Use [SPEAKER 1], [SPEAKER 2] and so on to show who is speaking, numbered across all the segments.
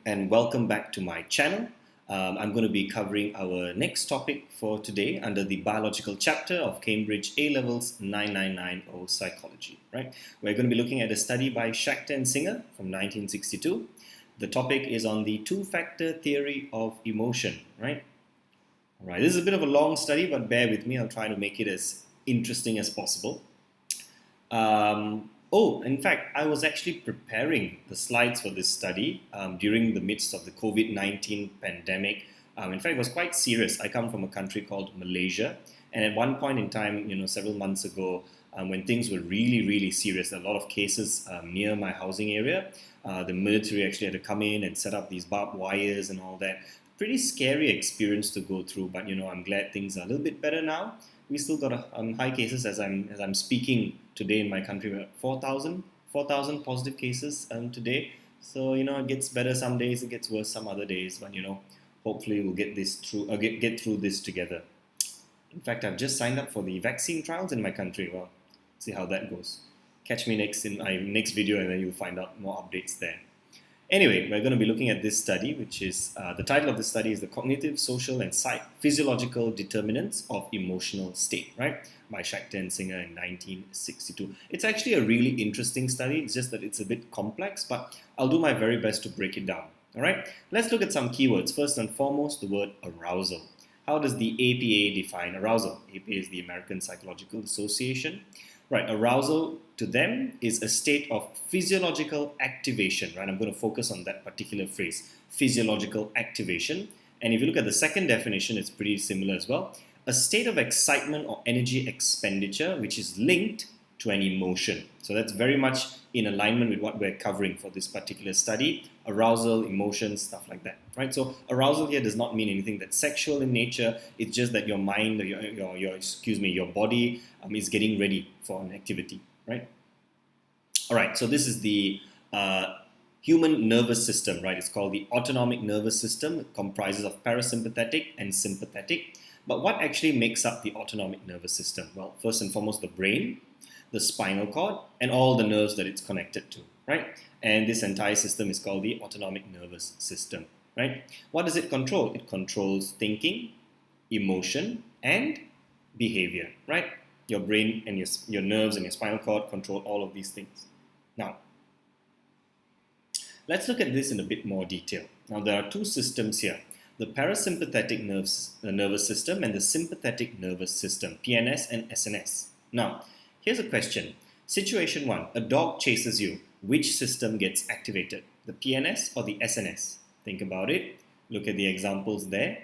[SPEAKER 1] and welcome back to my channel. I'm going to be covering our next topic for today under the biological chapter of Cambridge A-Levels 9990 Psychology. Right? We're going to be looking at a study by Schachter and Singer from 1962. The topic is on the two-factor theory of emotion. Right? All right. This is a bit of a long study, but bear with me. I'll try to make it as interesting as possible. In fact, I was actually preparing the slides for this study during the midst of the COVID-19 pandemic. In fact, it was quite serious. I come from a country called Malaysia, and at one point in time, several months ago, when things were really, really serious, a lot of cases near my housing area, the military actually had to come in and set up these barbed wires and all that. Pretty scary experience to go through, but I'm glad things are a little bit better now. We still got high cases as I'm speaking today in my country. We're at 4,000 positive cases today. So it gets better some days, it gets worse some other days. But hopefully we'll get this through. Get through this together. In fact, I've just signed up for the vaccine trials in my country. Well, see how that goes. Catch me in my next video, and then you'll find out more updates there. Anyway, we're going to be looking at this study, which is, the title of the study is The Cognitive, Social and Physiological Determinants of Emotional State, right? By Schachter and Singer in 1962. It's actually a really interesting study. It's just that it's a bit complex, but I'll do my very best to break it down, all right? Let's look at some keywords. First and foremost, the word arousal. How does the APA define arousal? APA is the American Psychological Association. Right, arousal to them is a state of physiological activation, right? I'm going to focus on that particular phrase, physiological activation. And if you look at the second definition, it's pretty similar as well. A state of excitement or energy expenditure which is linked to an emotion. So that's very much in alignment with what we're covering for this particular study. Arousal, emotions, stuff like that, right? So arousal here does not mean anything that's sexual in nature. It's just that your mind, your body is getting ready for an activity, right? All right, so this is the human nervous system, right? It's called the autonomic nervous system. It comprises of parasympathetic and sympathetic. But what actually makes up the autonomic nervous system? Well, first and foremost, the brain, the spinal cord, and all the nerves that it's connected to, right? And this entire system is called the autonomic nervous system, right? What does it control? It controls thinking, emotion, and behavior, right? Your brain and your nerves and your spinal cord control all of these things. Now, let's look at this in a bit more detail. Now, there are two systems here. The parasympathetic nervous system and the sympathetic nervous system, PNS and SNS. Now, here's a question. Situation 1, a dog chases you. Which system gets activated? The PNS or the SNS? Think about it. Look at the examples there.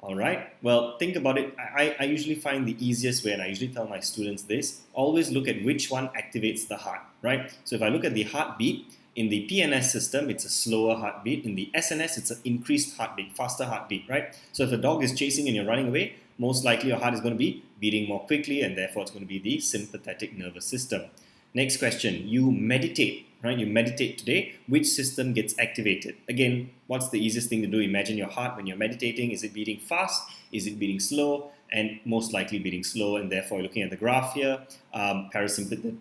[SPEAKER 1] All right. Well, think about it. I usually find the easiest way, and I usually tell my students this, always look at which one activates the heart, right? So if I look at the heartbeat, in the PNS system, it's a slower heartbeat. In the SNS, it's an increased heartbeat, faster heartbeat, right? So if a dog is chasing and you're running away, most likely your heart is going to be beating more quickly, and therefore it's going to be the sympathetic nervous system. Next question, you meditate, right? You meditate today. Which system gets activated? Again, what's the easiest thing to do? Imagine your heart when you're meditating. Is it beating fast? Is it beating slow? And most likely beating slow, and therefore looking at the graph here, the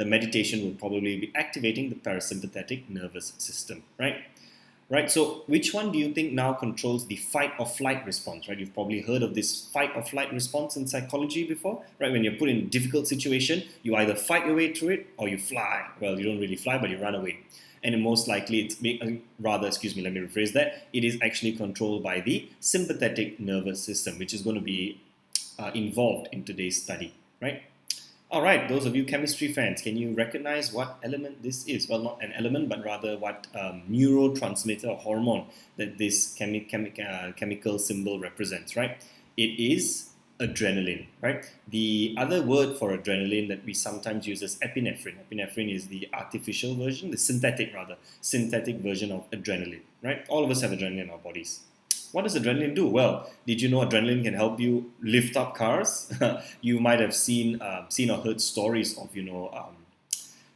[SPEAKER 1] meditation will probably be activating the parasympathetic nervous system, right? Right, so which one do you think now controls the fight or flight response, right? You've probably heard of this fight or flight response in psychology before, right? When you're put in a difficult situation, you either fight your way through it or you fly. Well, you don't really fly, but you run away. And most likely, let me rephrase that. It is actually controlled by the sympathetic nervous system, which is going to be involved in today's study, right? All right, those of you chemistry fans, can you recognize what element this is? Well, not an element, but rather what neurotransmitter or hormone that this chemical symbol represents, right? It is adrenaline, right? The other word for adrenaline that we sometimes use is epinephrine. Epinephrine is the artificial version, the synthetic version of adrenaline, right? All of us have adrenaline in our bodies. What does adrenaline do? Well, did you know adrenaline can help you lift up cars? You might have seen or heard stories of,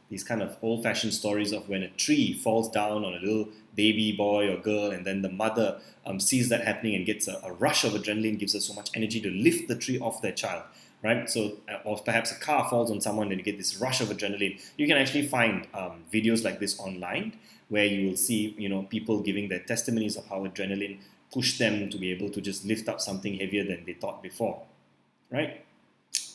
[SPEAKER 1] these kind of old-fashioned stories of when a tree falls down on a little baby boy or girl, and then the mother sees that happening and gets a rush of adrenaline, gives her so much energy to lift the tree off their child, right? So, or perhaps a car falls on someone and you get this rush of adrenaline. You can actually find videos like this online where you will see, people giving their testimonies of how adrenaline pushed them to be able to just lift up something heavier than they thought before, right?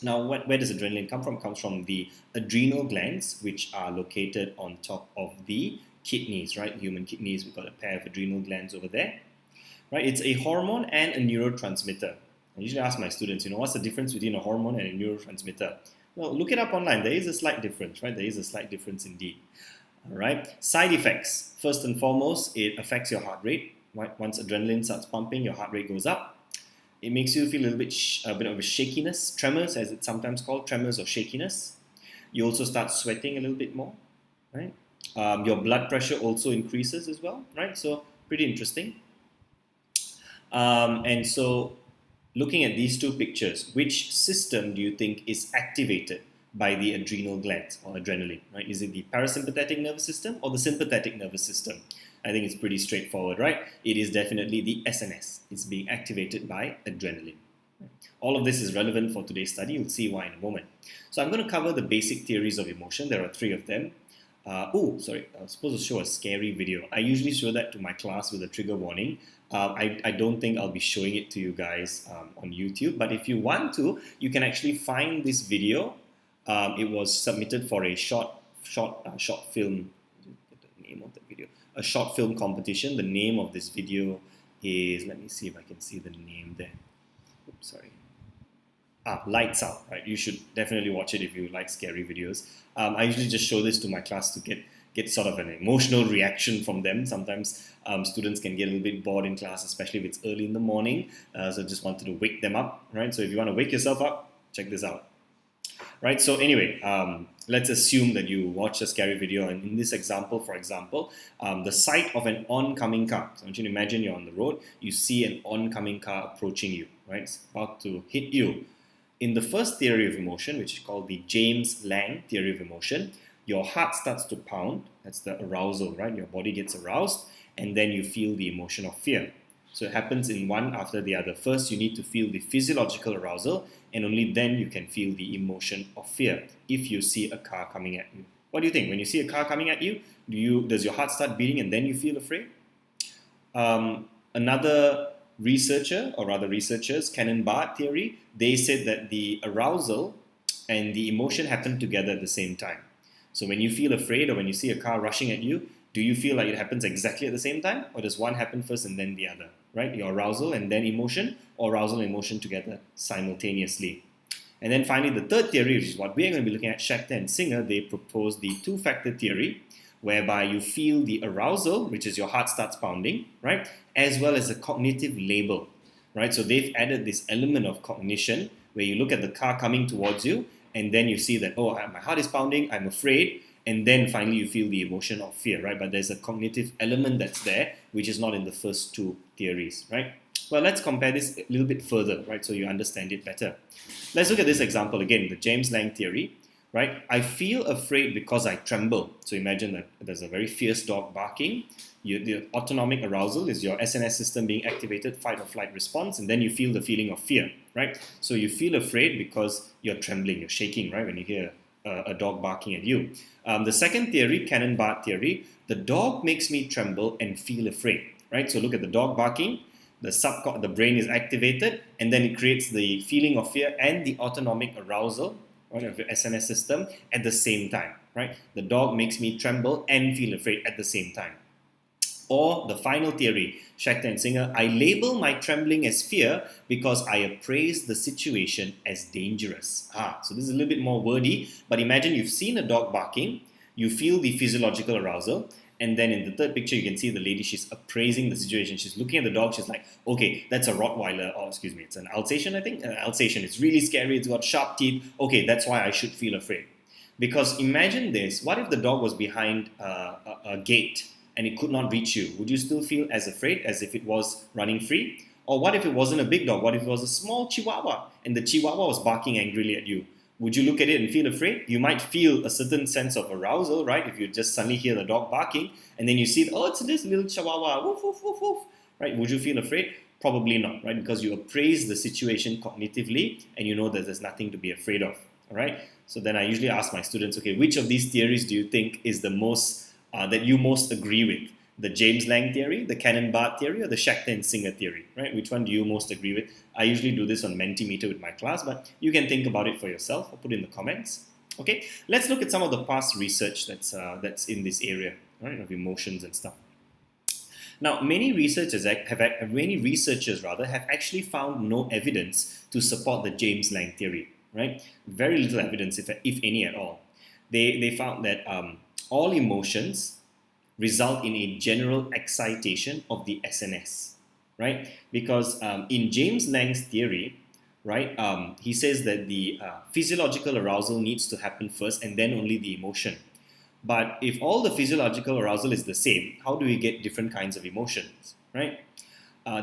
[SPEAKER 1] Now, where does adrenaline come from? It comes from the adrenal glands, which are located on top of the kidneys, right? Human kidneys, we've got a pair of adrenal glands over there, right? It's a hormone and a neurotransmitter. I usually ask my students, what's the difference between a hormone and a neurotransmitter? Well, look it up online. There is a slight difference, right? There is a slight difference indeed. All right. Side effects. First and foremost, it affects your heart rate. Right? Once adrenaline starts pumping, your heart rate goes up. It makes you feel a bit of a shakiness, tremors, as it's sometimes called, tremors or shakiness. You also start sweating a little bit more, right? Your blood pressure also increases as well, right? So pretty interesting. And so, looking at these two pictures, which system do you think is activated by the adrenal glands or adrenaline, right? Is it the parasympathetic nervous system or the sympathetic nervous system? I think it's pretty straightforward, right? It is definitely the SNS. It's being activated by adrenaline. All of this is relevant for today's study. You'll see why in a moment. So I'm going to cover the basic theories of emotion. There are 3 of them. I was supposed to show a scary video. I usually show that to my class with a trigger warning. I don't think I'll be showing it to you guys on YouTube. But if you want to, you can actually find this video. It was submitted for a short film. The name of the video. A short film competition. The name of this video is, let me see if I can see the name there. Oops, sorry. Lights Out, right? You should definitely watch it if you like scary videos. I usually just show this to my class to get sort of an emotional reaction from them. Sometimes students can get a little bit bored in class, especially if it's early in the morning. So I just wanted to wake them up, right? So if you want to wake yourself up, check this out. Right, so anyway, let's assume that you watch a scary video, and in this example, for example, the sight of an oncoming car. So I want you to imagine you're on the road, you see an oncoming car approaching you, right? It's about to hit you. In the first theory of emotion, which is called the James Lange theory of emotion, your heart starts to pound. That's the arousal, right? Your body gets aroused, and then you feel the emotion of fear. So it happens in one after the other. First, you need to feel the physiological arousal, and only then you can feel the emotion of fear if you see a car coming at you. What do you think? When you see a car coming at you, does your heart start beating and then you feel afraid? Another researcher, or rather researchers, Cannon-Barth theory, they said that the arousal and the emotion happen together at the same time. So when you feel afraid or when you see a car rushing at you, do you feel like it happens exactly at the same time? Or does one happen first and then the other? Right? Your arousal and then emotion, or arousal and emotion together simultaneously. And then finally, the third theory, which is what we're going to be looking at, Schachter and Singer, they propose the 2-factor theory, whereby you feel the arousal, which is your heart starts pounding, right? As well as a cognitive label, right? So they've added this element of cognition where you look at the car coming towards you and then you see that, oh, my heart is pounding, I'm afraid, and then finally you feel the emotion of fear, right? But there's a cognitive element that's there, which is not in the first 2 theories, right? Well, let's compare this a little bit further, right? So you understand it better. Let's look at this example again, the James Lange theory, right? I feel afraid because I tremble. So imagine that there's a very fierce dog barking. The autonomic arousal is your SNS system being activated, fight or flight response, and then you feel the feeling of fear, right? So you feel afraid because you're trembling, you're shaking, right? When you hear a dog barking at you. The second theory, Cannon-Barth theory, the dog makes me tremble and feel afraid, right? So look at the dog barking, the brain is activated, and then it creates the feeling of fear and the autonomic arousal, right, of your SNS system at the same time, right? The dog makes me tremble and feel afraid at the same time. Or the final theory, Schachter and Singer, I label my trembling as fear because I appraise the situation as dangerous. So this is a little bit more wordy, but imagine you've seen a dog barking, you feel the physiological arousal, and then in the third picture, you can see the lady, she's appraising the situation. She's looking at the dog, she's like, okay, that's a Rottweiler, or excuse me, it's an Alsatian, I think. An Alsatian, it's really scary, it's got sharp teeth. Okay, that's why I should feel afraid. Because imagine this, what if the dog was behind a gate and it could not reach you? Would you still feel as afraid as if it was running free? Or what if it wasn't a big dog? What if it was a small chihuahua and the chihuahua was barking angrily at you? Would you look at it and feel afraid? You might feel a certain sense of arousal, right? If you just suddenly hear the dog barking and then you see, oh, it's this little chihuahua, woof, woof, woof, woof, right? Would you feel afraid? Probably not, right? Because you appraise the situation cognitively and you know that there's nothing to be afraid of, all right? So then I usually ask my students, okay, which of these theories do you think is the most that you most agree with? The James Lange theory, the Cannon-Barth theory, or the Schachter and Singer theory, right? Which one do you most agree with? I usually do this on Mentimeter with my class, but you can think about it for yourself or put it in the comments. Okay, let's look at some of the past research that's in this area, right, of emotions and stuff. Now, many researchers have actually found no evidence to support the James Lange theory, right? Very little evidence, if any at all. They found that all emotions result in a general excitation of the SNS, right? Because in James Lange's theory, right, he says that the physiological arousal needs to happen first and then only the emotion. But if all the physiological arousal is the same, how do we get different kinds of emotions, right?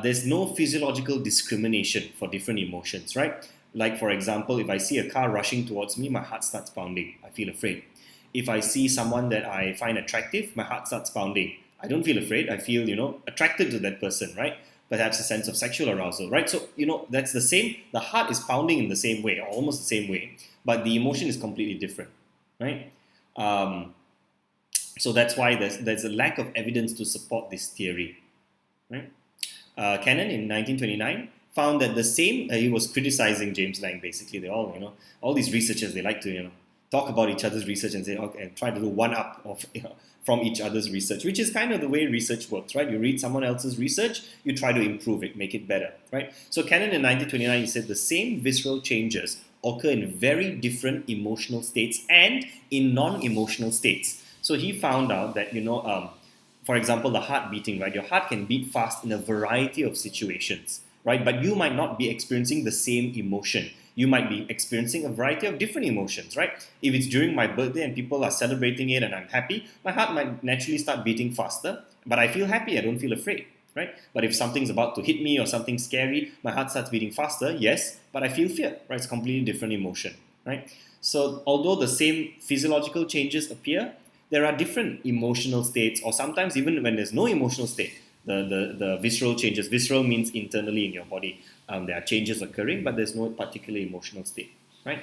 [SPEAKER 1] There's no physiological discrimination for different emotions, right? Like, for example, if I see a car rushing towards me, my heart starts pounding. I feel afraid. If I see someone that I find attractive, my heart starts pounding. I don't feel afraid. I feel, attracted to that person, right? Perhaps a sense of sexual arousal, right? So, that's the same. The heart is pounding in the same way, or almost the same way, but the emotion is completely different, right? So that's why there's a lack of evidence to support this theory, right? Cannon in 1929 found that the same. He was criticizing James Lange. Basically, they all, all these researchers, they like to, talk about each other's research and say, okay, and try to do one up of from each other's research, which is kind of the way research works, right? You read someone else's research, you try to improve it, make it better, right? So Cannon in 1929, he said the same visceral changes occur in very different emotional states and in non-emotional states. So he found out that, for example, the heart beating, right? Your heart can beat fast in a variety of situations, right? But you might not be experiencing the same emotion. You might be experiencing a variety of different emotions, right? If it's during my birthday and people are celebrating it and I'm happy, my heart might naturally start beating faster, but I feel happy, I don't feel afraid, right? But if something's about to hit me or something scary, my heart starts beating faster, yes, but I feel fear, right? It's a completely different emotion, right? So although the same physiological changes appear, there are different emotional states, or sometimes even when there's no emotional state, the visceral changes. Visceral means internally in your body. There are changes occurring, but there's no particular emotional state, right?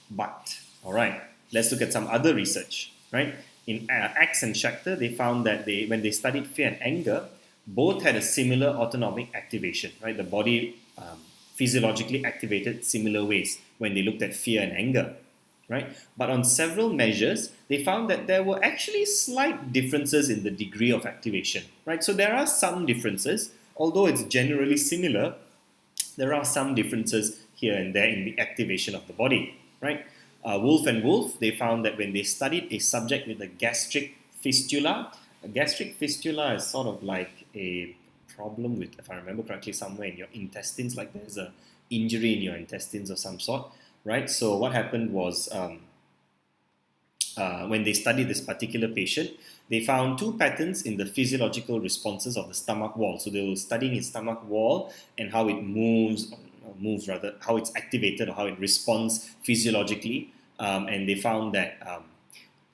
[SPEAKER 1] But, all right, let's look at some other research, right? In Axe and Schachter, they found that when they studied fear and anger, both had a similar autonomic activation, right? The body physiologically activated similar ways when they looked at fear and anger, right? But on several measures, they found that there were actually slight differences in the degree of activation, right? So there are some differences, although it's generally similar, there are some differences here and there in the activation of the body, right? Wolf and Wolf, they found that when they studied a subject with a gastric fistula is sort of like a problem with, if I remember correctly, somewhere in your intestines, like there's a injury in your intestines of some sort, right? So what happened was when they studied this particular patient, they found two patterns in the physiological responses of the stomach wall. So they were studying his stomach wall and how it moves rather, how it's activated or how it responds physiologically. And they found that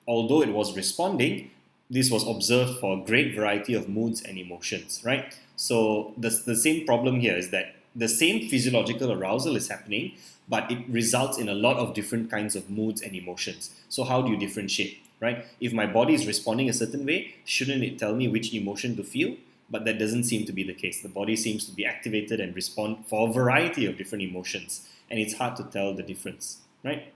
[SPEAKER 1] although it was responding, this was observed for a great variety of moods and emotions, right? So the same problem here is that the same physiological arousal is happening, but it results in a lot of different kinds of moods and emotions. So how do you differentiate, right? If my body is responding a certain way, shouldn't it tell me which emotion to feel? But that doesn't seem to be the case. The body seems to be activated and respond for a variety of different emotions, and it's hard to tell the difference, right?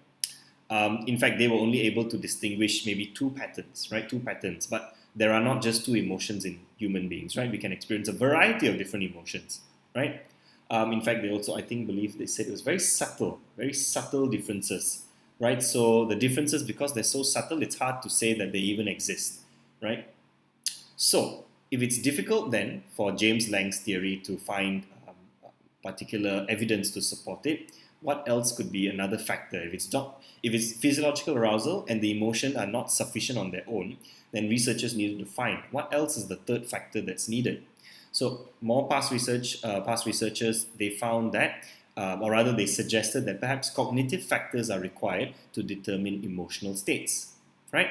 [SPEAKER 1] In fact, they were only able to distinguish maybe two patterns, right? Two patterns, but there are not just two emotions in human beings, right? We can experience a variety of different emotions, right? In fact, they also, they said it was very subtle differences, right? So the differences, because they're so subtle, it's hard to say that they even exist, right? So if it's difficult then for James Lange's theory to find particular evidence to support it, what else could be another factor? If it's physiological arousal and the emotion are not sufficient on their own, then researchers needed to find what else is the third factor that's needed. So more past researchers, they found that, or rather they suggested that perhaps cognitive factors are required to determine emotional states, right?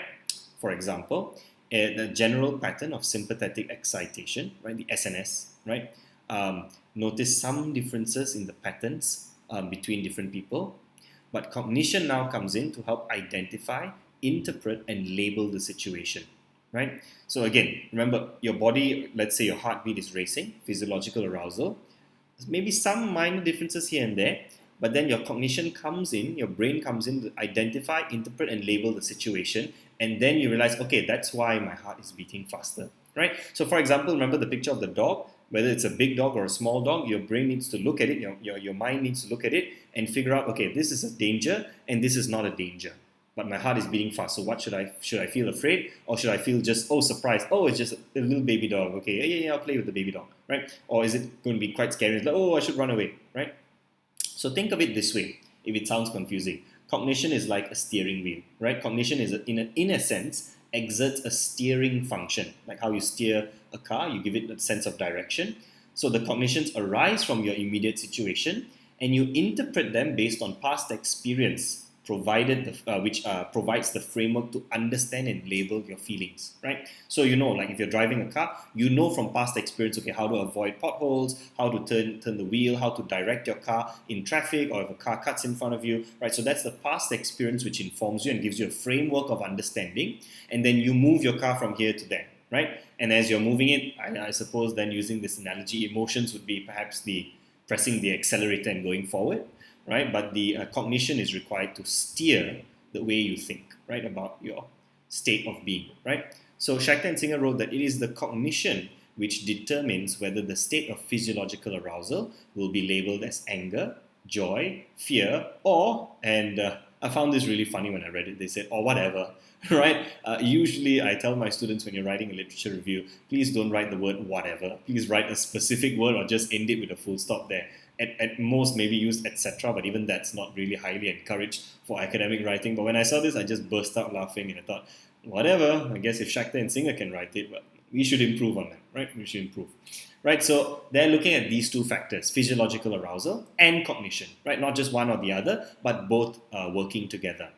[SPEAKER 1] For example, the general pattern of sympathetic excitation, right, the SNS, right? Notice some differences in the patterns between different people, but cognition now comes in to help identify, interpret, and label the situation, right? So again, remember your body, let's say your heartbeat is racing, physiological arousal. Maybe some minor differences here and there, but then your cognition comes in, your brain comes in to identify, interpret, and label the situation, and then you realize, okay, that's why my heart is beating faster, right? So for example, remember the picture of the dog, whether it's a big dog or a small dog, your brain needs to look at it, your mind needs to look at it and figure out, okay, this is a danger and this is not a danger. But my heart is beating fast. So what should I feel afraid, or should I feel just surprised? Oh, it's just a little baby dog. Okay, yeah, I'll play with the baby dog, right? Or is it going to be quite scary? It's like, oh, I should run away, right? So think of it this way, if it sounds confusing. Cognition is like a steering wheel, right? Cognition is, in a sense, exerts a steering function, like how you steer a car, you give it a sense of direction. So the cognitions arise from your immediate situation, and you interpret them based on past experience, which provides the framework to understand and label your feelings, right? So like if you're driving a car, from past experience, okay, how to avoid potholes, how to turn the wheel, how to direct your car in traffic, or if a car cuts in front of you, right? So that's the past experience which informs you and gives you a framework of understanding, and then you move your car from here to there, right? And as you're moving it, I suppose then using this analogy, emotions would be perhaps the pressing the accelerator and going forward, right? But the cognition is required to steer the way you think, right, about your state of being, right? So Schachter and Singer wrote that it is the cognition which determines whether the state of physiological arousal will be labeled as anger, joy, fear, or, and I found this really funny when I read it, they said, or whatever, right? Usually I tell my students when you're writing a literature review, please don't write the word whatever. Please write a specific word or just end it with a full stop there. At most, maybe use etc., but even that's not really highly encouraged for academic writing. But when I saw this, I just burst out laughing and I thought, whatever, I guess if Schachter and Singer can write it, but we should improve on that, right? We should improve. Right, so they're looking at these two factors, physiological arousal and cognition, right? Not just one or the other, but both working together.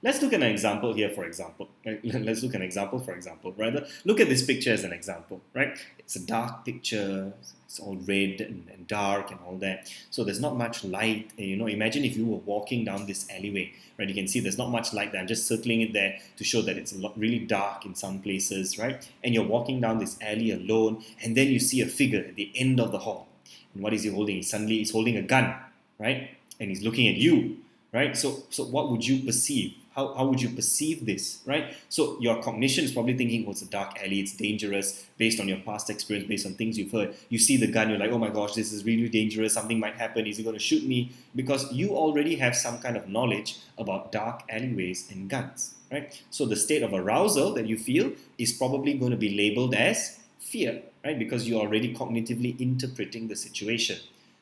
[SPEAKER 1] Let's look at an example here, for example. Right? Let's look at an example, for example. Rather, look at this picture as an example, right? It's a dark picture. It's all red and dark and all that. So there's not much light. Imagine if you were walking down this alleyway, right? You can see there's not much light there. I'm just circling it there to show that it's really dark in some places, right? And you're walking down this alley alone, and then you see a figure at the end of the hall. And what is he holding? He's holding a gun, right? And he's looking at you, right? So what would you perceive? How would you perceive this, right? So your cognition is probably thinking, oh, it's a dark alley, it's dangerous, based on your past experience, based on things you've heard. You see the gun, you're like, oh my gosh, this is really dangerous, something might happen, is he going to shoot me? Because you already have some kind of knowledge about dark alleyways and guns, right? So the state of arousal that you feel is probably going to be labeled as fear, right? Because you're already cognitively interpreting the situation.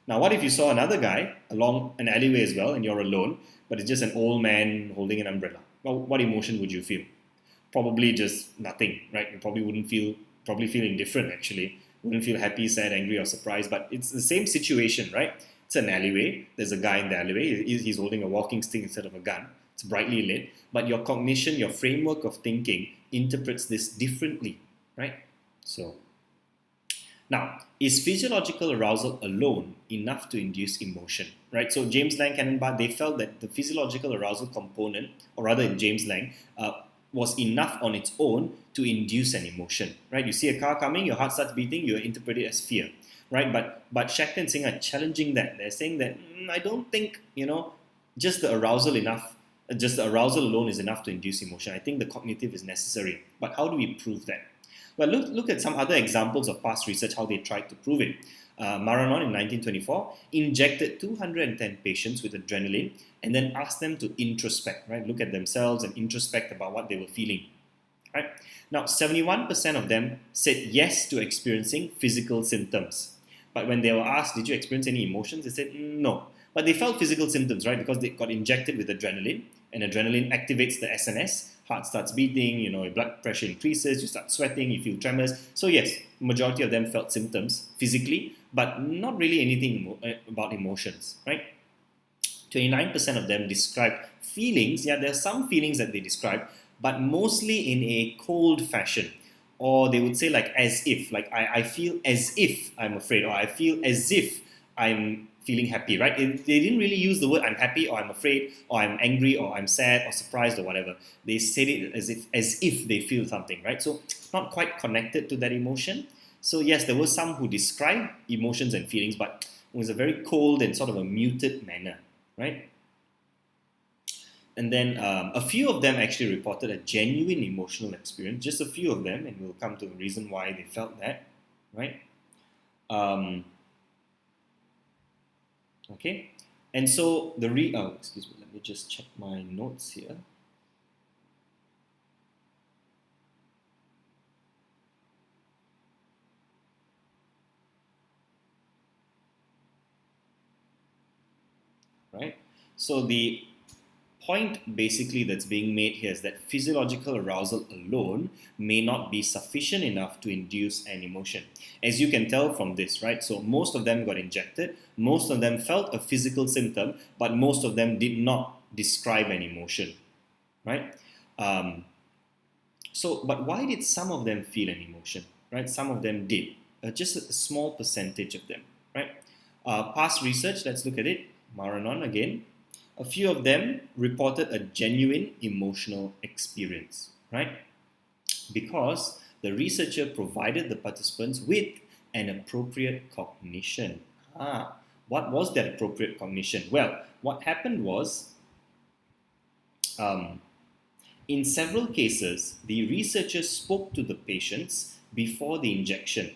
[SPEAKER 1] Now, what if you saw another guy along an alleyway as well and you're alone, but it's just an old man holding an umbrella? Well, what emotion would you feel? Probably just nothing, right? You probably feel indifferent actually. Wouldn't feel happy, sad, angry, or surprised, but it's the same situation, right? It's an alleyway. There's a guy in the alleyway. He's holding a walking stick instead of a gun. It's brightly lit, but your cognition, your framework of thinking interprets this differently, right? So, now, is physiological arousal alone enough to induce emotion, right? So James Lang, Cannon-Barth, they felt that the physiological arousal component, or rather in James Lang, was enough on its own to induce an emotion, right? You see a car coming, your heart starts beating, you interpret it as fear, right? But Schachter and Singer are challenging that. They're saying that, I don't think, just the arousal alone is enough to induce emotion. I think the cognitive is necessary. But how do we prove that? Well, look at some other examples of past research, how they tried to prove it. Maranon in 1924 injected 210 patients with adrenaline and then asked them to introspect, right? Look at themselves and introspect about what they were feeling, right? Now, 71% of them said yes to experiencing physical symptoms. But when they were asked, did you experience any emotions? They said no. But they felt physical symptoms, right? Because they got injected with adrenaline, and adrenaline activates the SNS. Heart starts beating, your blood pressure increases, you start sweating, you feel tremors. So yes, majority of them felt symptoms physically, but not really anything about emotions, right? 29% of them described feelings. Yeah, there are some feelings that they describe, but mostly in a cold fashion. Or they would say like as if, like I feel as if I'm afraid, or I feel as if I'm feeling happy, right? They didn't really use the word I'm happy or I'm afraid or I'm angry or I'm sad or surprised or whatever. They said it as if they feel something, right? So not quite connected to that emotion. So yes, there were some who described emotions and feelings, but it was a very cold and sort of a muted manner, right? And then a few of them actually reported a genuine emotional experience, just a few of them, and we'll come to the reason why they felt that, right? Um, okay, and so excuse me, let me just check my notes here. Right, so the point basically that's being made here is that physiological arousal alone may not be sufficient enough to induce an emotion. As you can tell from this, right? So most of them got injected, most of them felt a physical symptom, but most of them did not describe an emotion, right? Um, but why did some of them feel an emotion, right? Some of them did, just a small percentage of them, right? Past research, let's look at it. Maranon again. A few of them reported a genuine emotional experience, right? Because the researcher provided the participants with an appropriate cognition. What was that appropriate cognition? Well, what happened was, um, in several cases, the researchers spoke to the patients before the injection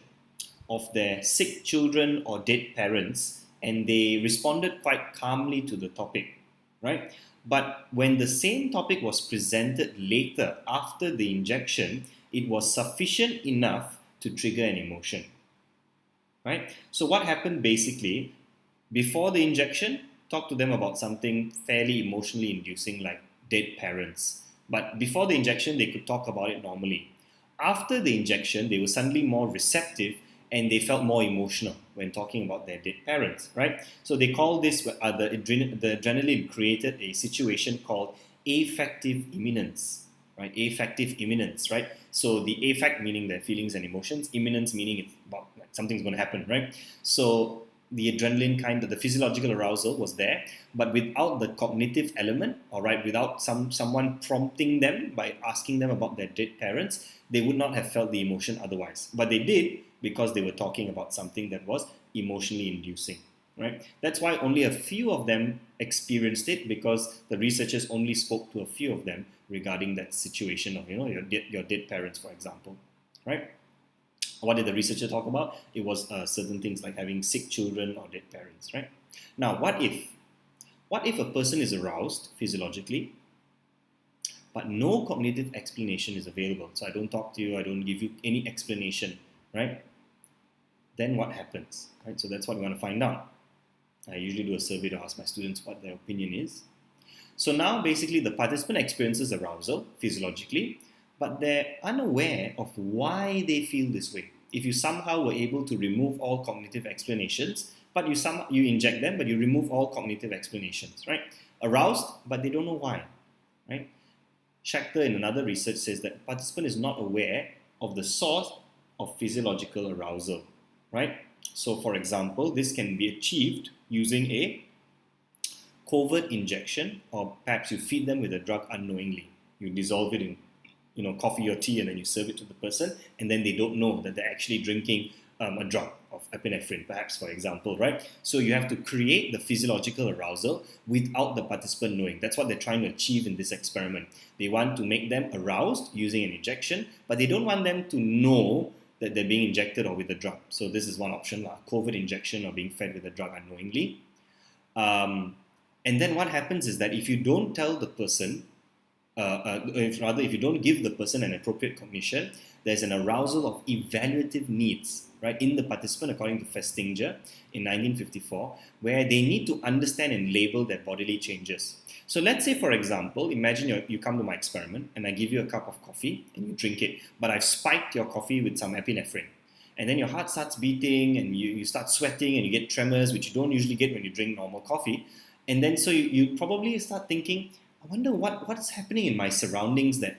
[SPEAKER 1] of their sick children or dead parents, and they responded quite calmly to the topic, right? But when the same topic was presented later after the injection, it was sufficient enough to trigger an emotion, right? So what happened basically, before the injection, talk to them about something fairly emotionally inducing like dead parents. But before the injection, they could talk about it normally. After the injection, they were suddenly more receptive and they felt more emotional when talking about their dead parents, right? So they call this, the adrenaline created a situation called affective imminence, right? Affective imminence, right? So the affect meaning their feelings and emotions, imminence meaning it's about like something's going to happen, right? So the adrenaline kind of the physiological arousal was there, but without the cognitive element, all right, without someone prompting them by asking them about their dead parents, they would not have felt the emotion otherwise. But they did because they were talking about something that was emotionally inducing, right? That's why only a few of them experienced it, because the researchers only spoke to a few of them regarding that situation of your dead parents, for example, right? What did the researcher talk about? It was certain things like having sick children or dead parents, right? Now, what if a person is aroused physiologically, but no cognitive explanation is available? So I don't talk to you, I don't give you any explanation, right? Then what happens, right? So that's what we want to find out. I usually do a survey to ask my students what their opinion is. So now basically the participant experiences arousal physiologically, but they're unaware of why they feel this way. If you somehow were able to remove all cognitive explanations, but you inject them, but you remove all cognitive explanations, right? Aroused, but they don't know why, right? Schachter in another research says that the participant is not aware of the source of physiological arousal, right? So for example, this can be achieved using a covert injection, or perhaps you feed them with a drug unknowingly. You dissolve it in coffee or tea, and then you serve it to the person, and then they don't know that they're actually drinking a drug of epinephrine, perhaps, for example, right? So you have to create the physiological arousal without the participant knowing. That's what they're trying to achieve in this experiment. They want to make them aroused using an injection, but they don't want them to know that they're being injected or with a drug. So this is one option, covert injection or being fed with a drug unknowingly. And then what happens is that if you don't tell the person, if you don't give the person an appropriate cognition, there's an arousal of evaluative needs, right, in the participant, according to Festinger in 1954, where they need to understand and label their bodily changes. So let's say, for example, imagine you come to my experiment and I give you a cup of coffee and you drink it, but I've spiked your coffee with some epinephrine. And then your heart starts beating and you start sweating and you get tremors, which you don't usually get when you drink normal coffee. And then so you probably start thinking, I wonder what's happening in my surroundings that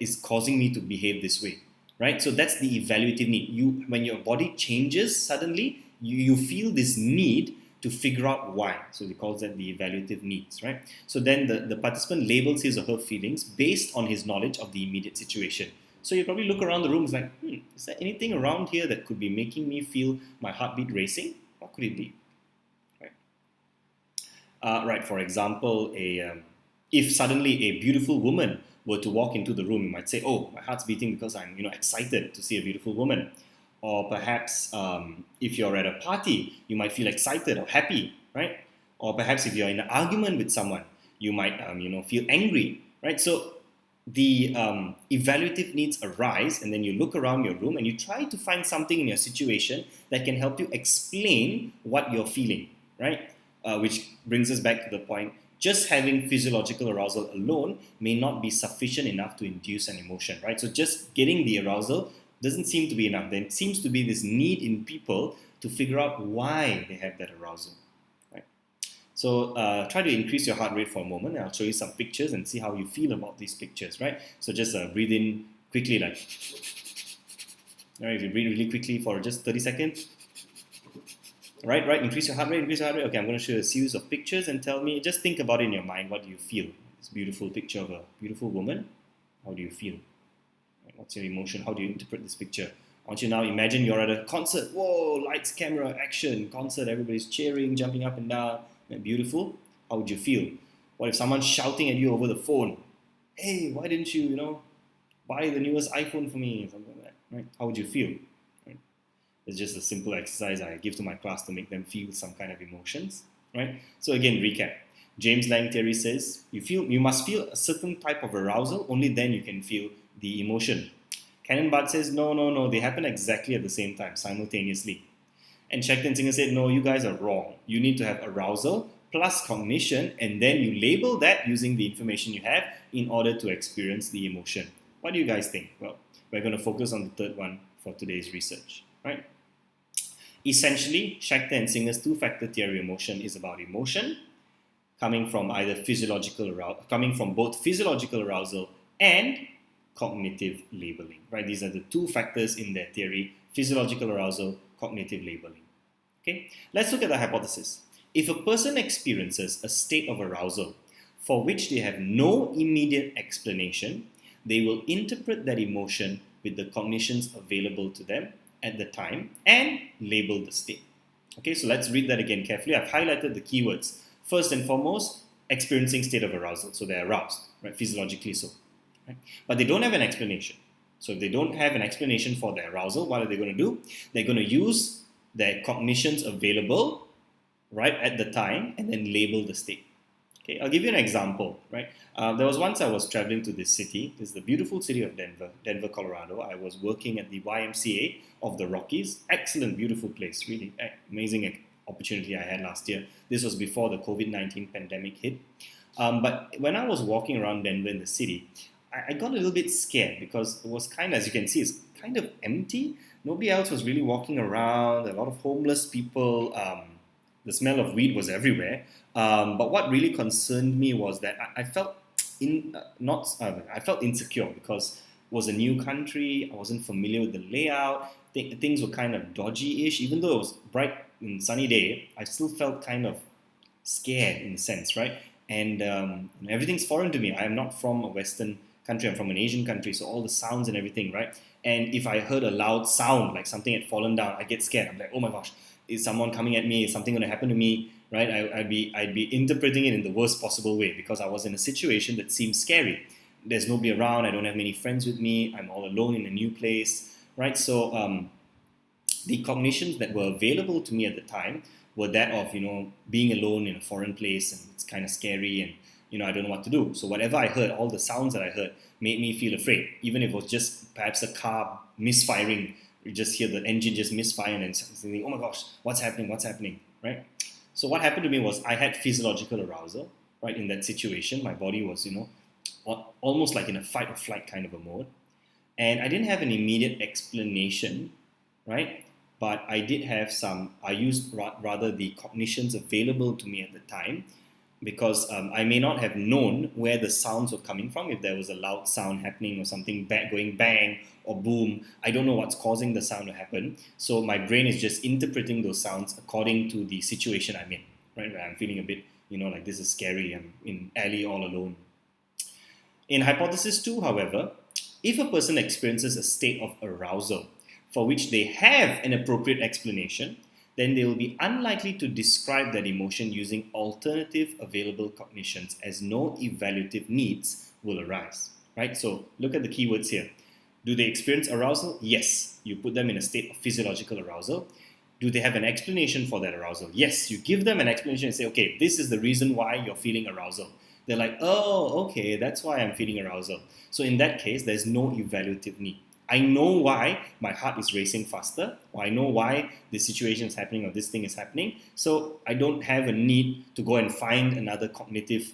[SPEAKER 1] is causing me to behave this way, right? So that's the evaluative need. When your body changes suddenly, you feel this need to figure out why. So he calls that the evaluative needs, right? So then the participant labels his or her feelings based on his knowledge of the immediate situation. So you probably look around the room, it's like, is there anything around here that could be making me feel my heartbeat racing? What could it be? Right, for example, if suddenly a beautiful woman were to walk into the room, you might say, oh, my heart's beating because I'm excited to see a beautiful woman. Or perhaps if you're at a party, you might feel excited or happy, right? Or perhaps if you're in an argument with someone, you might feel angry, right? So the evaluative needs arise, and then you look around your room and you try to find something in your situation that can help you explain what you're feeling, right? Which brings us back to the point, just having physiological arousal alone may not be sufficient enough to induce an emotion, right? So just getting the arousal doesn't seem to be enough. There seems to be this need in people to figure out why they have that arousal, right? So try to increase your heart rate for a moment, and I'll show you some pictures and see how you feel about these pictures, right? So just breathe in quickly, like, all right, if you breathe really quickly for just 30 seconds, right, increase your heart rate. Okay, I'm going to show you a series of pictures and tell me, just think about it in your mind, what do you feel? This beautiful picture of a beautiful woman, how do you feel? What's your emotion? How do you interpret this picture? I want you now imagine you're at a concert. Whoa, lights, camera, action, concert, everybody's cheering, jumping up and down. Beautiful. How would you feel? What if someone's shouting at you over the phone? Hey, why didn't you, buy the newest iPhone for me? Something like that, right? How would you feel? Right? It's just a simple exercise I give to my class to make them feel some kind of emotions, right? So again, recap. James Lang theory says you must feel a certain type of arousal, only then you can feel the emotion. Canon Barth says, no, they happen exactly at the same time, simultaneously. And Schachter and Singer said, no, you guys are wrong. You need to have arousal plus cognition, and then you label that using the information you have in order to experience the emotion. What do you guys think? Well, we're going to focus on the third one for today's research, right? Essentially, Schachter and Singer's two-factor theory of emotion is about emotion coming from both physiological arousal and cognitive labeling, right? These are the two factors in their theory: physiological arousal, cognitive labeling. Okay, let's look at the hypothesis. If a person experiences a state of arousal for which they have no immediate explanation, they will interpret that emotion with the cognitions available to them at the time and label the state. Okay, so let's read that again carefully. I've highlighted the keywords. First and foremost, experiencing state of arousal. So they're aroused, right? Physiologically so. Right? But they don't have an explanation. So if they don't have an explanation for their arousal, what are they going to do? They're going to use their cognitions available right at the time and then label the state. Okay, I'll give you an example. Right, there was once I was traveling to this city. This is the beautiful city of Denver, Colorado. I was working at the YMCA of the Rockies. Excellent, beautiful place. Really amazing opportunity I had last year. This was before the COVID-19 pandemic hit. But when I was walking around Denver in the city, I got a little bit scared because it was as you can see, it's kind of empty. Nobody else was really walking around. A lot of homeless people. The smell of weed was everywhere. But what really concerned me was that I felt I felt insecure because it was a new country. I wasn't familiar with the layout. Things were kind of dodgy-ish. Even though it was bright and sunny day, I still felt kind of scared in a sense, right? And everything's foreign to me. I am not from a Western country. I'm from an Asian country, so all the sounds and everything, right? And if I heard a loud sound, like something had fallen down, I get scared. I'm like, oh my gosh, is someone coming at me? Is something going to happen to me? Right? I'd be interpreting it in the worst possible way because I was in a situation that seemed scary. There's nobody around. I don't have many friends with me. I'm all alone in a new place, right? So the cognitions that were available to me at the time were that of being alone in a foreign place, and it's kind of scary, and I don't know what to do. So whatever I heard, all the sounds that I heard made me feel afraid. Even if it was just perhaps a car misfiring, you just hear the engine just misfire and thinking, oh my gosh, what's happening, right? So what happened to me was I had physiological arousal, right? In that situation, my body was, almost like in a fight or flight kind of a mode. And I didn't have an immediate explanation, right? But I did have I used rather the cognitions available to me at the time, because I may not have known where the sounds were coming from. If there was a loud sound happening or something going bang or boom, I don't know what's causing the sound to happen. So my brain is just interpreting those sounds according to the situation I'm in, right? Where I'm feeling a bit, like this is scary. I'm in alley all alone. In hypothesis 2, however, if a person experiences a state of arousal for which they have an appropriate explanation, then they will be unlikely to describe that emotion using alternative available cognitions, as no evaluative needs will arise. Right? So look at the keywords here. Do they experience arousal? Yes. You put them in a state of physiological arousal. Do they have an explanation for that arousal? Yes. You give them an explanation and say, okay, this is the reason why you're feeling arousal. They're like, oh, okay, that's why I'm feeling arousal. So in that case, there's no evaluative need. I know why my heart is racing faster, or I know why this situation is happening or this thing is happening. So I don't have a need to go and find another cognitive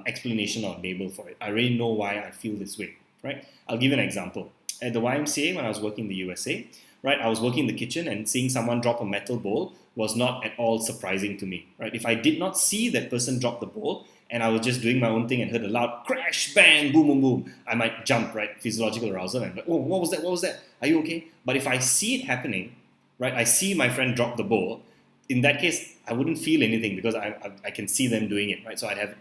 [SPEAKER 1] explanation or label for it. I already know why I feel this way, right? I'll give an example. At the YMCA, when I was working in the USA, right, I was working in the kitchen and seeing someone drop a metal bowl was not at all surprising to me, right? If I did not see that person drop the bowl, and I was just doing my own thing and heard a loud crash, bang, boom, boom, boom, I might jump, right? Physiological arousal. And I'm like, oh, what was that? What was that? Are you okay? But if I see it happening, right, I see my friend drop the bowl, in that case, I wouldn't feel anything because I can see them doing it, right? So I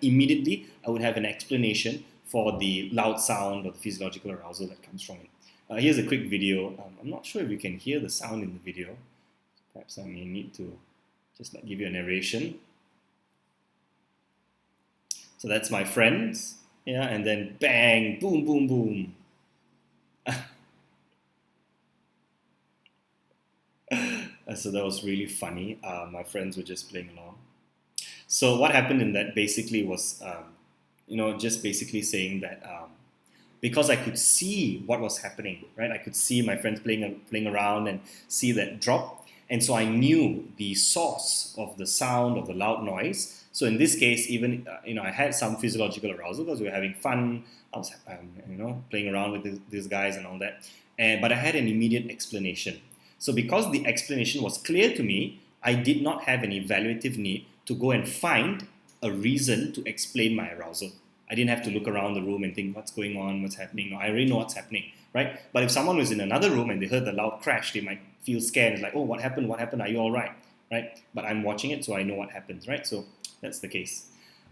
[SPEAKER 1] would have an explanation for the loud sound or the physiological arousal that comes from it. Here's a quick video. I'm not sure if you can hear the sound in the video. Perhaps I may need to just give you a narration. So that's my friends, yeah, and then bang, boom, boom, boom. So that was really funny. My friends were just playing along. So what happened in that basically was, just basically saying that because I could see what was happening, right? I could see my friends playing around and see that drop, and so I knew the source of the sound of the loud noise. So in this case, even I had some physiological arousal because we were having fun. I was playing around with these guys and all that. But I had an immediate explanation. So because the explanation was clear to me, I did not have an evaluative need to go and find a reason to explain my arousal. I didn't have to look around the room and think what's going on, what's happening. No, I already know what's happening, right? But if someone was in another room and they heard the loud crash, they might feel scared. It's like, oh, what happened? What happened? Are you all right? Right? But I'm watching it, so I know what happens, right? So that's the case.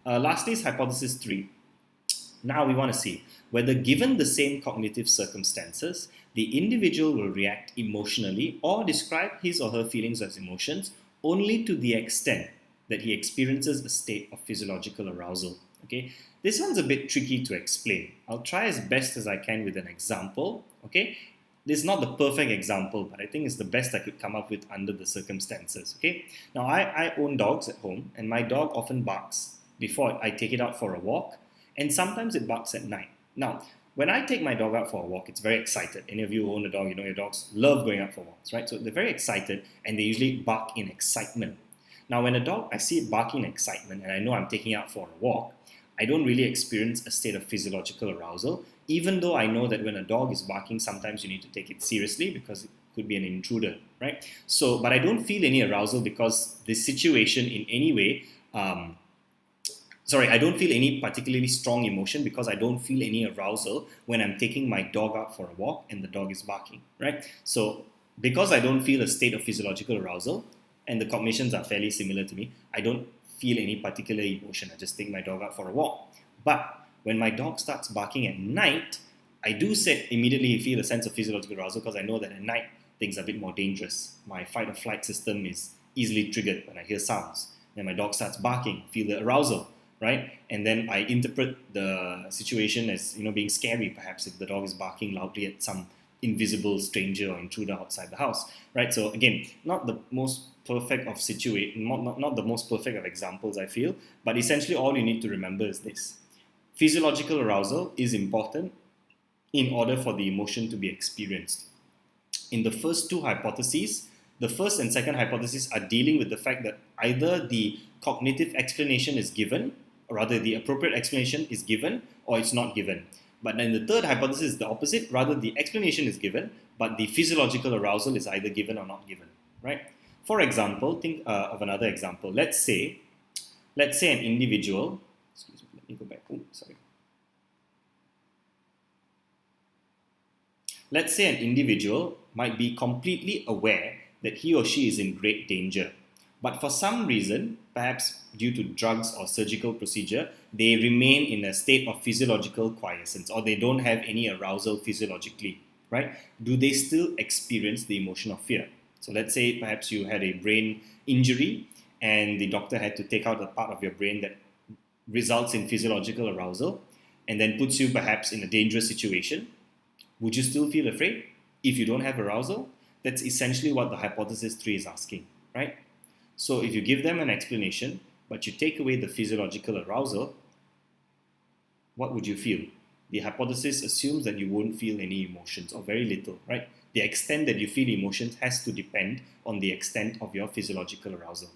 [SPEAKER 1] Lastly is hypothesis 3. Now we want to see whether given the same cognitive circumstances, the individual will react emotionally or describe his or her feelings as emotions only to the extent that he experiences a state of physiological arousal. Okay, this one's a bit tricky to explain. I'll try as best as I can with an example. Okay, this is not the perfect example, but I think it's the best I could come up with under the circumstances. Okay, now I own dogs at home, and my dog often barks before I take it out for a walk, and sometimes it barks at night. Now, when I take my dog out for a walk, it's very excited. Any of you who own a dog, your dogs love going out for walks, right? So they're very excited, and they usually bark in excitement. Now, when a dog, I see it barking in excitement, and I know I'm taking it out for a walk, I don't really experience a state of physiological arousal, even though I know that when a dog is barking, sometimes you need to take it seriously because it could be an intruder, right? So, but I don't feel any arousal because this situation in any way, I don't feel any particularly strong emotion because I don't feel any arousal when I'm taking my dog out for a walk and the dog is barking, right? So, because I don't feel a state of physiological arousal, and the cognitions are fairly similar to me, I don't feel any particular emotion. I just take my dog out for a walk. But when my dog starts barking at night, I do immediately feel a sense of physiological arousal because I know that at night things are a bit more dangerous. My fight or flight system is easily triggered when I hear sounds. Then my dog starts barking, feel the arousal, right? And then I interpret the situation as being scary, perhaps if the dog is barking loudly at some invisible stranger or intruder outside the house, right? So again, not the most perfect of not the most perfect of examples, I feel, but essentially all you need to remember is this: physiological arousal is important in order for the emotion to be experienced. In the first two hypotheses, the first and second hypotheses are dealing with the fact that either the cognitive explanation is given, or rather the appropriate explanation is given, or it's not given. But then the third hypothesis is the opposite. Rather, the explanation is given, but the physiological arousal is either given or not given, right? For example, think of another example. Let's say Let's say an individual, excuse me, let me go back. Oh, sorry. Let's say an individual might be completely aware that he or she is in great danger, but for some reason, perhaps due to drugs or surgical procedure, they remain in a state of physiological quiescence, or they don't have any arousal physiologically, right? Do they still experience the emotion of fear? So let's say perhaps you had a brain injury and the doctor had to take out a part of your brain that results in physiological arousal and then puts you perhaps in a dangerous situation. Would you still feel afraid if you don't have arousal? That's essentially what the hypothesis 3 is asking, right? So if you give them an explanation, but you take away the physiological arousal, what would you feel? The hypothesis assumes that you won't feel any emotions or very little, right? The extent that you feel emotions has to depend on the extent of your physiological arousal.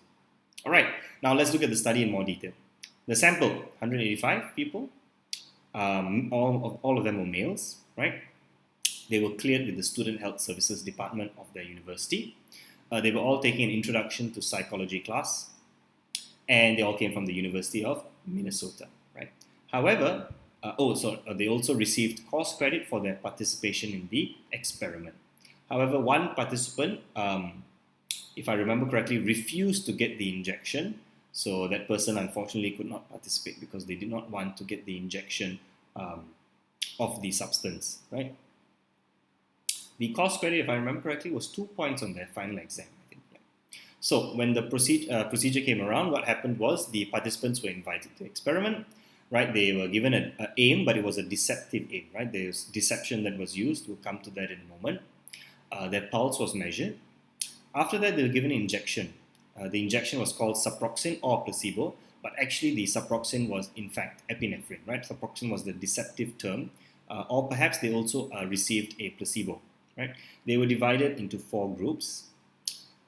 [SPEAKER 1] All right, now let's look at the study in more detail. The sample, 185 people, all of them were males, right? They were cleared with the Student Health Services Department of their university. They were all taking an introduction to psychology class, and they all came from the University of Minnesota, right? However, they also received course credit for their participation in the experiment. However, one participant, if I remember correctly, refused to get the injection. So that person unfortunately could not participate because they did not want to get the injection of the substance, right? The course credit, if I remember correctly, was 2 points on their final exam, I think. Yeah. So when the procedure came around, what happened was the participants were invited to experiment, right? They were given an aim, but it was a deceptive aim, right? There's deception that was used. We'll come to that in a moment. Their pulse was measured. After that, they were given an injection. The injection was called Suproxin or placebo, but actually the Suproxin was in fact epinephrine, right? Suproxin was the deceptive term, or perhaps they also received a placebo, right? They were divided into 4 groups,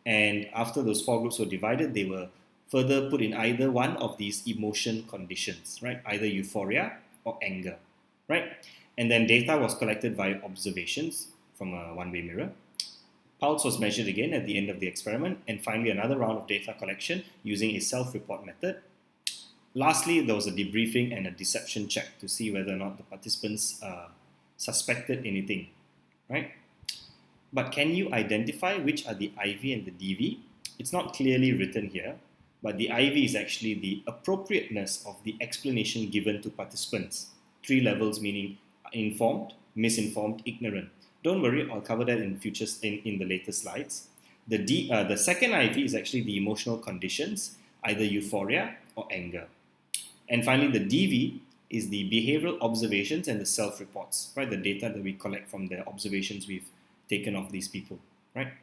[SPEAKER 1] and after those 4 groups were divided, they were further put in either one of these emotion conditions, right? Either euphoria or anger, right? And then data was collected via observations from a one-way mirror. Pulse was measured again at the end of the experiment, and finally another round of data collection using a self-report method. Lastly, there was a debriefing and a deception check to see whether or not the participants suspected anything, right? But can you identify which are the IV and the DV? It's not clearly written here, but the IV is actually the appropriateness of the explanation given to participants. 3 levels meaning informed, misinformed, ignorant. Don't worry, I'll cover that in the later slides. The second IV is actually the emotional conditions, either euphoria or anger. And finally, the DV is the behavioral observations and the self-reports, right? The data that we collect from the observations we've taken of these people, right?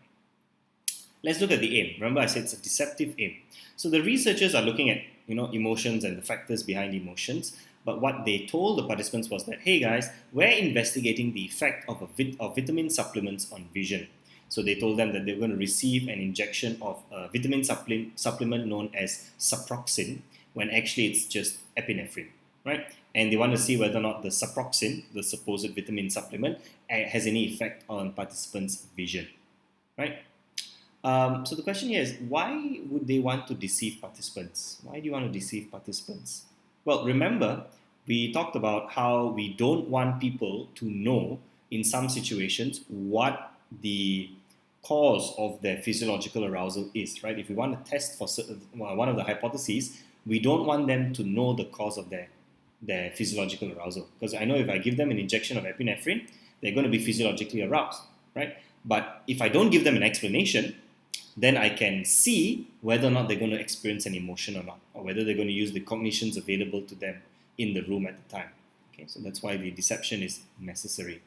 [SPEAKER 1] Let's look at the aim. Remember, I said it's a deceptive aim. So the researchers are looking at emotions and the factors behind emotions. But what they told the participants was that, hey guys, we're investigating the effect of vitamin supplements on vision. So they told them that they were going to receive an injection of a vitamin supplement known as Suproxin, when actually it's just epinephrine, right? And they want to see whether or not the Suproxin, the supposed vitamin supplement, has any effect on participants' vision, right? So the question here is, why would they want to deceive participants? Why do you want to deceive participants? Well, remember, we talked about how we don't want people to know in some situations what the cause of their physiological arousal is, right? If we want to test for one of the hypotheses, we don't want them to know the cause of their physiological arousal. Because I know if I give them an injection of epinephrine, they're going to be physiologically aroused, right? But if I don't give them an explanation, then I can see whether or not they're going to experience an emotion or not, or whether they're going to use the cognitions available to them in the room at the time. Okay, so that's why the deception is necessary.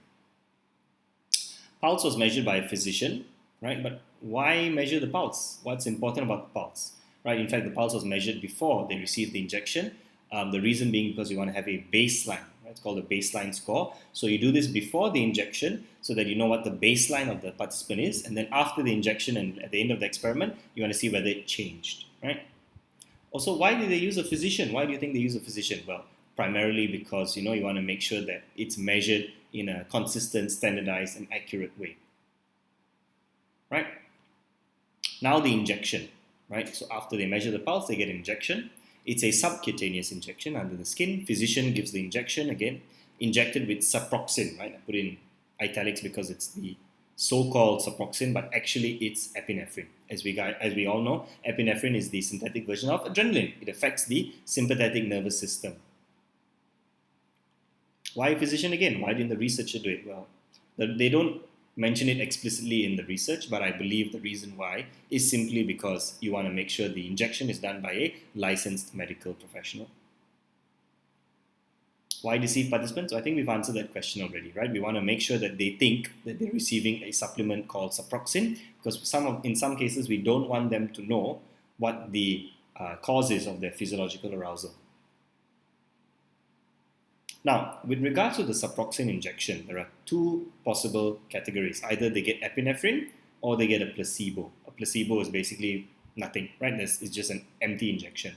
[SPEAKER 1] Pulse was measured by a physician, right? But why measure the pulse? What's important about the pulse, right? In fact, the pulse was measured before they received the injection. The reason being because you want to have a baseline. It's called a baseline score. So you do this before the injection so that you know what the baseline of the participant is, and then after the injection and at the end of the experiment, you want to see whether it changed, right? Also, why do they use a physician? Why do you think they use a physician? Well, primarily because you want to make sure that it's measured in a consistent, standardized, and accurate way, right? Now the injection, right? So after they measure the pulse, they get an injection. It's a subcutaneous injection under the skin. Physician gives the injection, again, injected with Saproxen, right? I put in italics because it's the so-called Saproxen, but actually it's epinephrine. As we all know, epinephrine is the synthetic version of adrenaline. It affects the sympathetic nervous system. Why a physician again? Why didn't the researcher do it? Well, they don't mention it explicitly in the research, but I believe the reason why is simply because you want to make sure the injection is done by a licensed medical professional. Why deceive participants? So I think we've answered that question already, right? We want to make sure that they think that they're receiving a supplement called Saproxen, because in some cases we don't want them to know what the cause is of their physiological arousal. Now, with regards to the Saproxen injection, there are two possible categories. Either they get epinephrine or they get a placebo. A placebo is basically nothing, right? It's just an empty injection.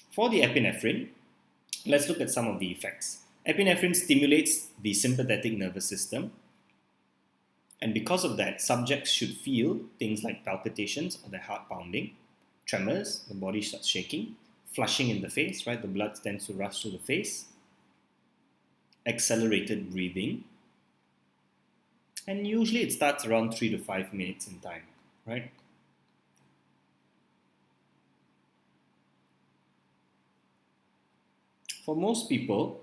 [SPEAKER 1] For the epinephrine, let's look at some of the effects. Epinephrine stimulates the sympathetic nervous system, and because of that, subjects should feel things like palpitations or their heart pounding, tremors, the body starts shaking, flushing in the face, right? The blood tends to rush to the face, accelerated breathing, and usually it starts around 3 to 5 minutes in time, right? For most people,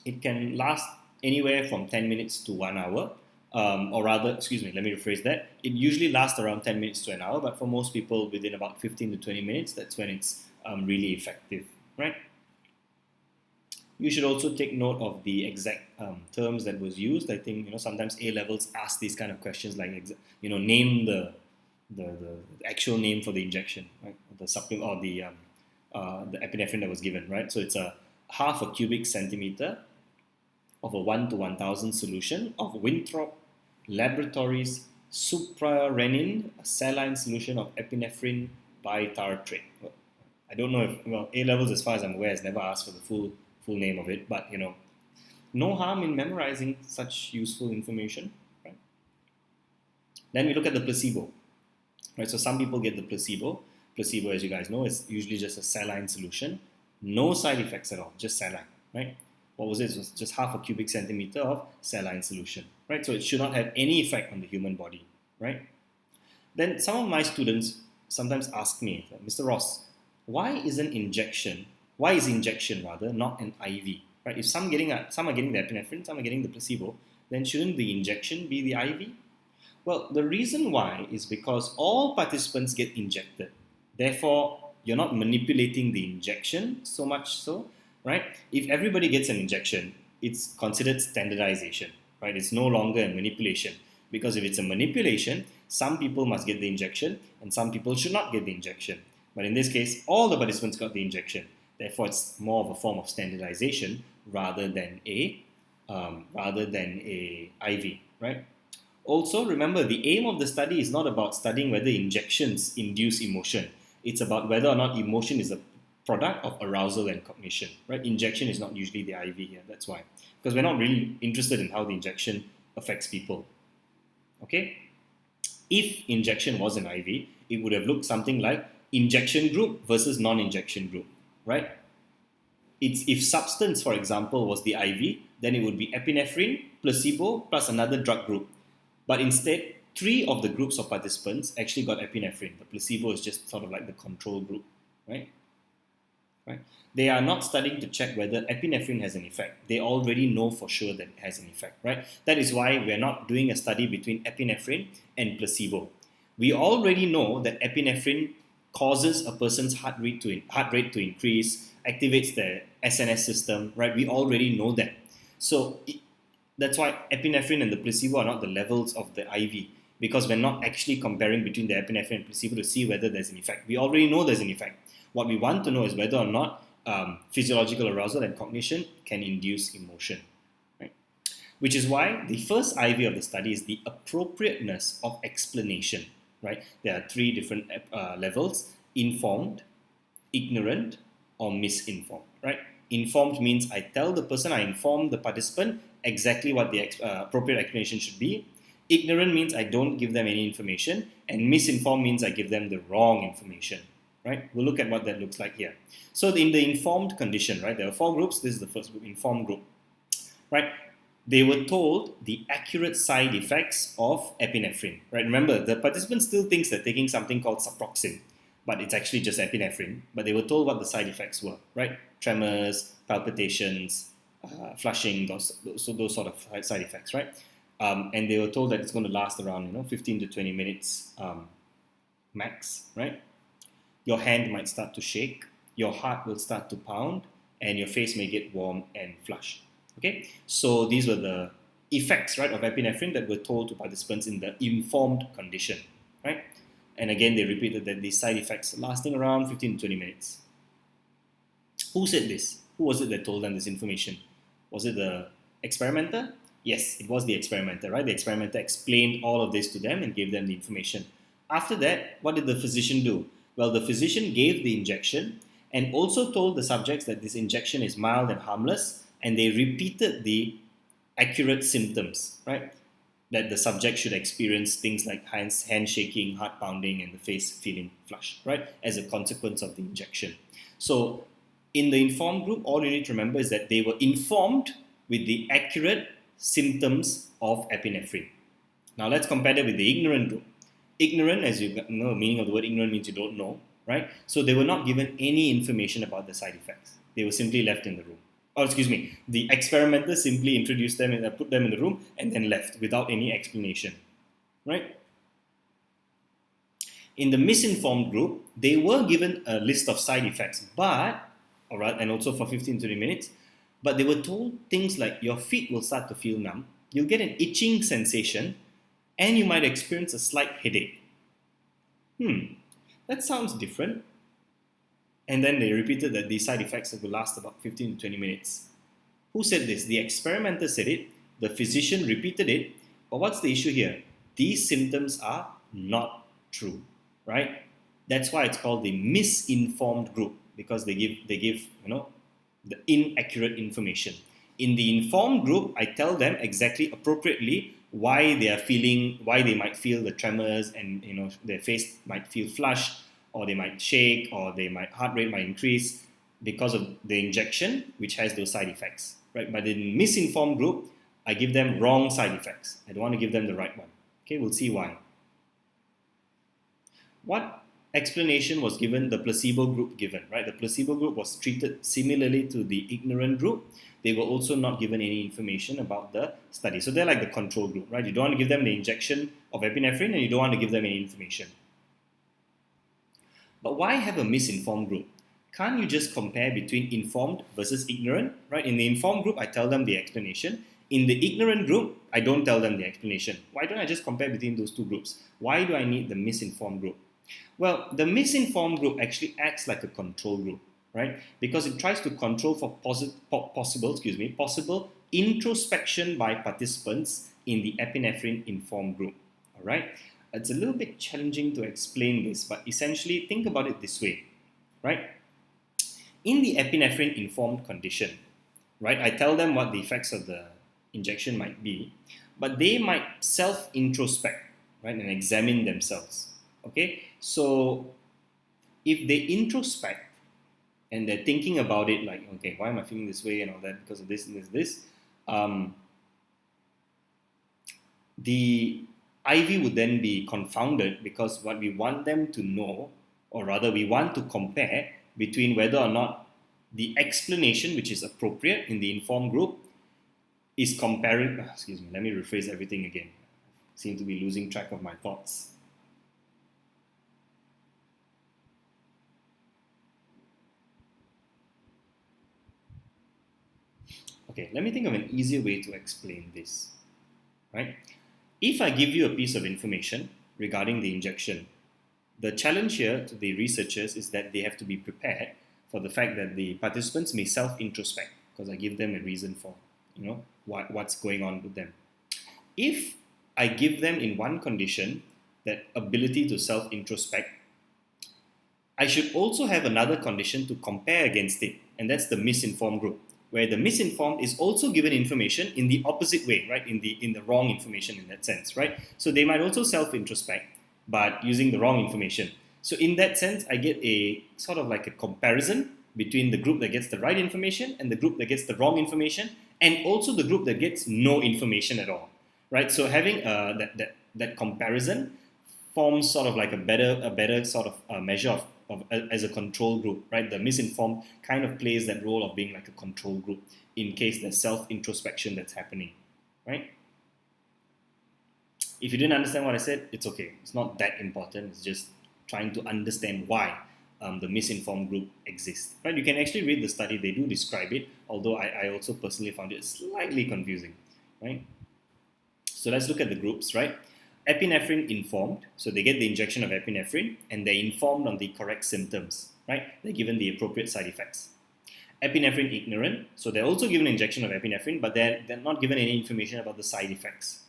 [SPEAKER 1] it can last anywhere from 10 minutes to 1 hour, or rather, excuse me, let me rephrase that. It usually lasts around 10 minutes to an hour, but for most people, within about 15 to 20 minutes, that's when it's really effective, right? You should also take note of the exact terms that was used. I think sometimes A levels ask these kind of questions like name the actual name for the injection, right? The supplement or the epinephrine that was given, right? So it's a half a cubic centimeter of a 1 to 1000 solution of Winthrop Laboratories suprarenin, a saline solution of epinephrine bitartrate. I don't know if, A levels, as far as I'm aware, has never asked for the full name of it, but no harm in memorizing such useful information, right? Then we look at the placebo, right? So some people get the placebo. Placebo, as you guys know, is usually just a saline solution, no side effects at all, just saline, right? What was it? It was just half a cubic centimeter of saline solution, right? So it should not have any effect on the human body, right? Then some of my students sometimes ask me, Mr. Ross, why is injection not an IV, right? If some are getting the epinephrine, some are getting the placebo, then shouldn't the injection be the IV? Well, the reason why is because all participants get injected. Therefore, you're not manipulating the injection so much so, right? If everybody gets an injection, it's considered standardization, right? It's no longer a manipulation, because if it's a manipulation, some people must get the injection and some people should not get the injection. But in this case, all the participants got the injection. Therefore, it's more of a form of standardization rather than a IV, right? Also, remember, the aim of the study is not about studying whether injections induce emotion. It's about whether or not emotion is a product of arousal and cognition, right? Injection is not usually the IV here, that's why. Because we're not really interested in how the injection affects people, okay? If injection was an IV, it would have looked something like injection group versus non-injection group, right? If substance, for example, was the IV, then it would be epinephrine, placebo, plus another drug group. But instead, 3 of the groups of participants actually got epinephrine. The placebo is just sort of like the control group, right? They are not studying to check whether epinephrine has an effect. They already know for sure that it has an effect, right? That is why we're not doing a study between epinephrine and placebo. We already know that epinephrine causes a person's heart rate to increase, activates the SNS system, right? We already know that. So that's why epinephrine and the placebo are not the levels of the IV, because we're not actually comparing between the epinephrine and placebo to see whether there's an effect. We already know there's an effect. What we want to know is whether or not physiological arousal and cognition can induce emotion, right? Which is why the first IV of the study is the appropriateness of explanation, right? There are 3 different levels: informed, ignorant, or misinformed, right? Informed means I inform the participant exactly what the appropriate explanation should be. Ignorant means I don't give them any information, and misinformed means I give them the wrong information, right? We'll look at what that looks like here. So in the informed condition, right, there are 4 groups. This is the first group, informed group, right? They were told the accurate side effects of epinephrine, right? Remember, the participant still thinks they're taking something called Suproxin, but it's actually just epinephrine. But they were told what the side effects were, right? Tremors, palpitations, flushing, those sort of side effects, right? And they were told that it's going to last around 15 to 20 minutes max, right? Your hand might start to shake, your heart will start to pound, and your face may get warm and flushed. Okay, so these were the effects, right, of epinephrine that were told to participants in the informed condition, right? And again, they repeated that these side effects lasting around 15 to 20 minutes. Who said this? Who was it that told them this information? Was it the experimenter? Yes, it was the experimenter, right? The experimenter explained all of this to them and gave them the information. After that, what did the physician do? Well, the physician gave the injection and also told the subjects that this injection is mild and harmless, and they repeated the accurate symptoms, right? That the subject should experience things like hand shaking, heart pounding, and the face feeling flushed, right? As a consequence of the injection. So in the informed group, all you need to remember is that they were informed with the accurate symptoms of epinephrine. Now let's compare that with the ignorant group. Ignorant, as you know, the meaning of the word ignorant means you don't know, right? So they were not given any information about the side effects. They were simply left in the room. The experimenter simply introduced them and put them in the room and then left without any explanation, right? In the misinformed group, they were given a list of side effects, and also for 15 to 20 minutes, but they were told things like your feet will start to feel numb, you'll get an itching sensation, and you might experience a slight headache. That sounds different. And then they repeated that these side effects will last about 15 to 20 minutes. Who said this? The experimenter said it, the physician repeated it, but what's the issue here? These symptoms are not true, right? That's why it's called the misinformed group, because they give the inaccurate information. In the informed group, I tell them exactly appropriately why they might feel the tremors, and their face might feel flushed, or they might shake, or heart rate might increase because of the injection, which has those side effects, right? But in the misinformed group, I give them wrong side effects. I don't want to give them the right one. Okay, we'll see why. What explanation was given the placebo group given, right? The placebo group was treated similarly to the ignorant group. They were also not given any information about the study. So they're like the control group, right? You don't want to give them the injection of epinephrine, and you don't want to give them any information. But why have a misinformed group? Can't you just compare between informed versus ignorant, right? In the informed group, I tell them the explanation. In the ignorant group, I don't tell them the explanation. Why don't I just compare between those two groups? Why do I need the misinformed group? Well, the misinformed group actually acts like a control group, right? Because it tries to control for possible introspection by participants in the epinephrine informed group, all right? It's a little bit challenging to explain this, but essentially think about it this way, right? In the epinephrine informed condition, right, I tell them what the effects of the injection might be, but they might self-introspect, right, and examine themselves, okay? So if they introspect and they're thinking about it like, okay, why am I feeling this way and all that because of this and this, the IV would then be confounded, because what we want them to know, or rather we want to compare between whether or not the explanation which is appropriate in the informed group is comparing, let me rephrase everything again. I seem to be losing track of my thoughts. Okay, let me think of an easier way to explain this, right? If I give you a piece of information regarding the injection, the challenge here to the researchers is that they have to be prepared for the fact that the participants may self-introspect, because I give them a reason for, what's going on with them. If I give them in one condition that ability to self-introspect, I should also have another condition to compare against it, and that's the misinformed group. where the misinformed is also given information in the opposite way, right? In the wrong information in that sense, right? So they might also self-introspect, but using the wrong information. So in that sense, I get a sort of like a comparison between the group that gets the right information and the group that gets the wrong information, and also the group that gets no information at all, right? So having that comparison forms sort of like a better sort of measure of as a control group, right? The misinformed kind of plays that role of being like a control group in case there's self-introspection that's happening, right? If you didn't understand what I said, it's okay. It's not that important. It's just trying to understand why the misinformed group exists, right? You can actually read the study. They do describe it, although I also personally found it slightly confusing, right? So let's look at the groups, right? Epinephrine informed, so they get the injection of epinephrine and they're informed on the correct symptoms, right? They're given the appropriate side effects. Epinephrine ignorant, so they're also given an injection of epinephrine, but they're not given any information about the side effects.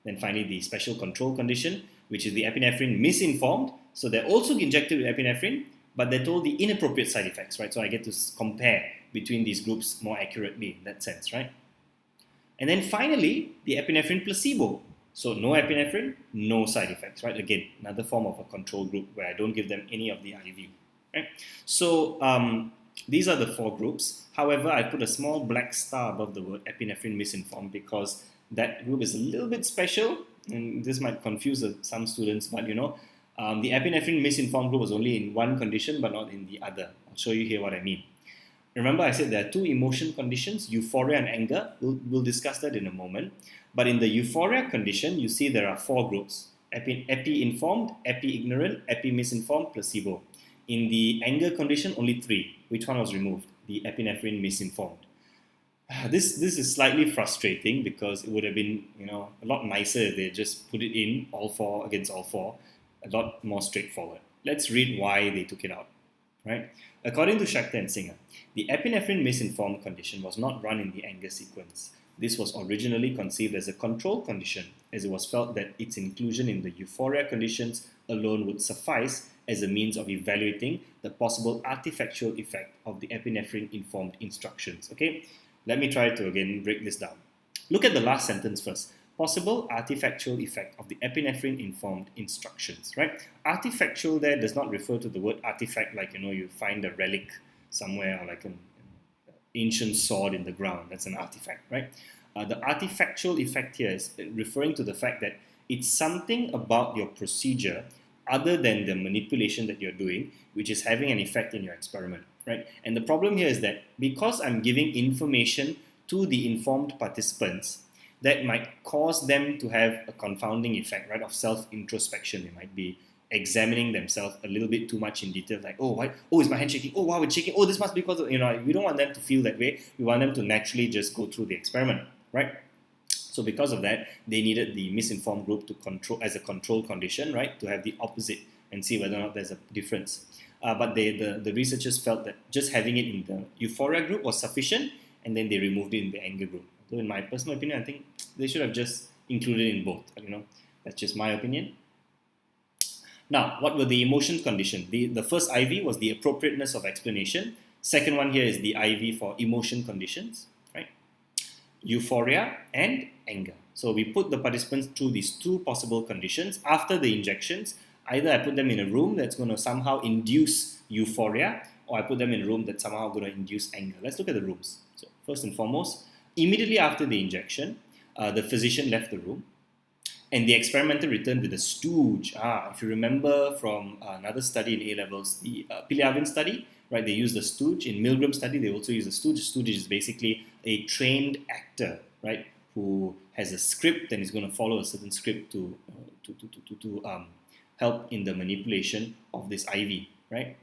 [SPEAKER 1] Then finally, the special control condition, which is the epinephrine misinformed, so they're also injected with epinephrine, but they're told the inappropriate side effects, right? So I get to compare between these groups more accurately in that sense, right? And then finally, the epinephrine placebo. So no epinephrine, no side effects, right? Again, another form of a control group where I don't give them any of the IV, right? So these are the four groups. However, I put a small black star above the word epinephrine misinformed because that group is a little bit special, and this might confuse some students, but the epinephrine misinformed group was only in one condition but not in the other. I'll show you here what I mean. Remember I said there are two emotion conditions, euphoria and anger. We'll discuss that in a moment. But in the euphoria condition, you see there are four groups. Epi-informed, epi-ignorant, epi-misinformed, placebo. In the anger condition, only three. Which one was removed? The epinephrine misinformed. This is slightly frustrating because it would have been a lot nicer if they just put it in all four against all four. A lot more straightforward. Let's read why they took it out. Right? According to Schachter and Singer, the epinephrine misinformed condition was not run in the anger sequence. This was originally conceived as a control condition, as it was felt that its inclusion in the euphoria conditions alone would suffice as a means of evaluating the possible artifactual effect of the epinephrine-informed instructions. Okay, let me try to again break this down. Look at the last sentence first. Possible artifactual effect of the epinephrine-informed instructions, right? Artifactual there does not refer to the word artifact like, you find a relic somewhere or like an ancient sword in the ground. That's an artifact, right? The artifactual effect here is referring to the fact that it's something about your procedure other than the manipulation that you're doing, which is having an effect in your experiment, right? And the problem here is that because I'm giving information to the informed participants, that might cause them to have a confounding effect, right, of self-introspection. They might be examining themselves a little bit too much in detail, like, is my hand shaking? Oh, wow, it's shaking. Oh, this must be because of, we don't want them to feel that way. We want them to naturally just go through the experiment, right? So because of that, they needed the misinformed group to control as a control condition, right, to have the opposite and see whether or not there's a difference. But the researchers felt that just having it in the euphoria group was sufficient, and then they removed it in the anger group. So in my personal opinion, I think they should have just included it in both. That's just my opinion. Now, what were the emotion condition? The first IV was the appropriateness of explanation. Second one here is the IV for emotion conditions, right? Euphoria and anger. So we put the participants through these two possible conditions. After the injections, either I put them in a room that's going to somehow induce euphoria, or I put them in a room that's somehow going to induce anger. Let's look at the rooms. So first and foremost, immediately after the injection, the physician left the room and the experimenter returned with a Stooge. If you remember from another study in A-levels, the Pilavin study, right? They used the Stooge. In Milgram study, they also use the Stooge. Stooge is basically a trained actor, right, who has a script and is going to follow a certain script to help in the manipulation of this IV, right?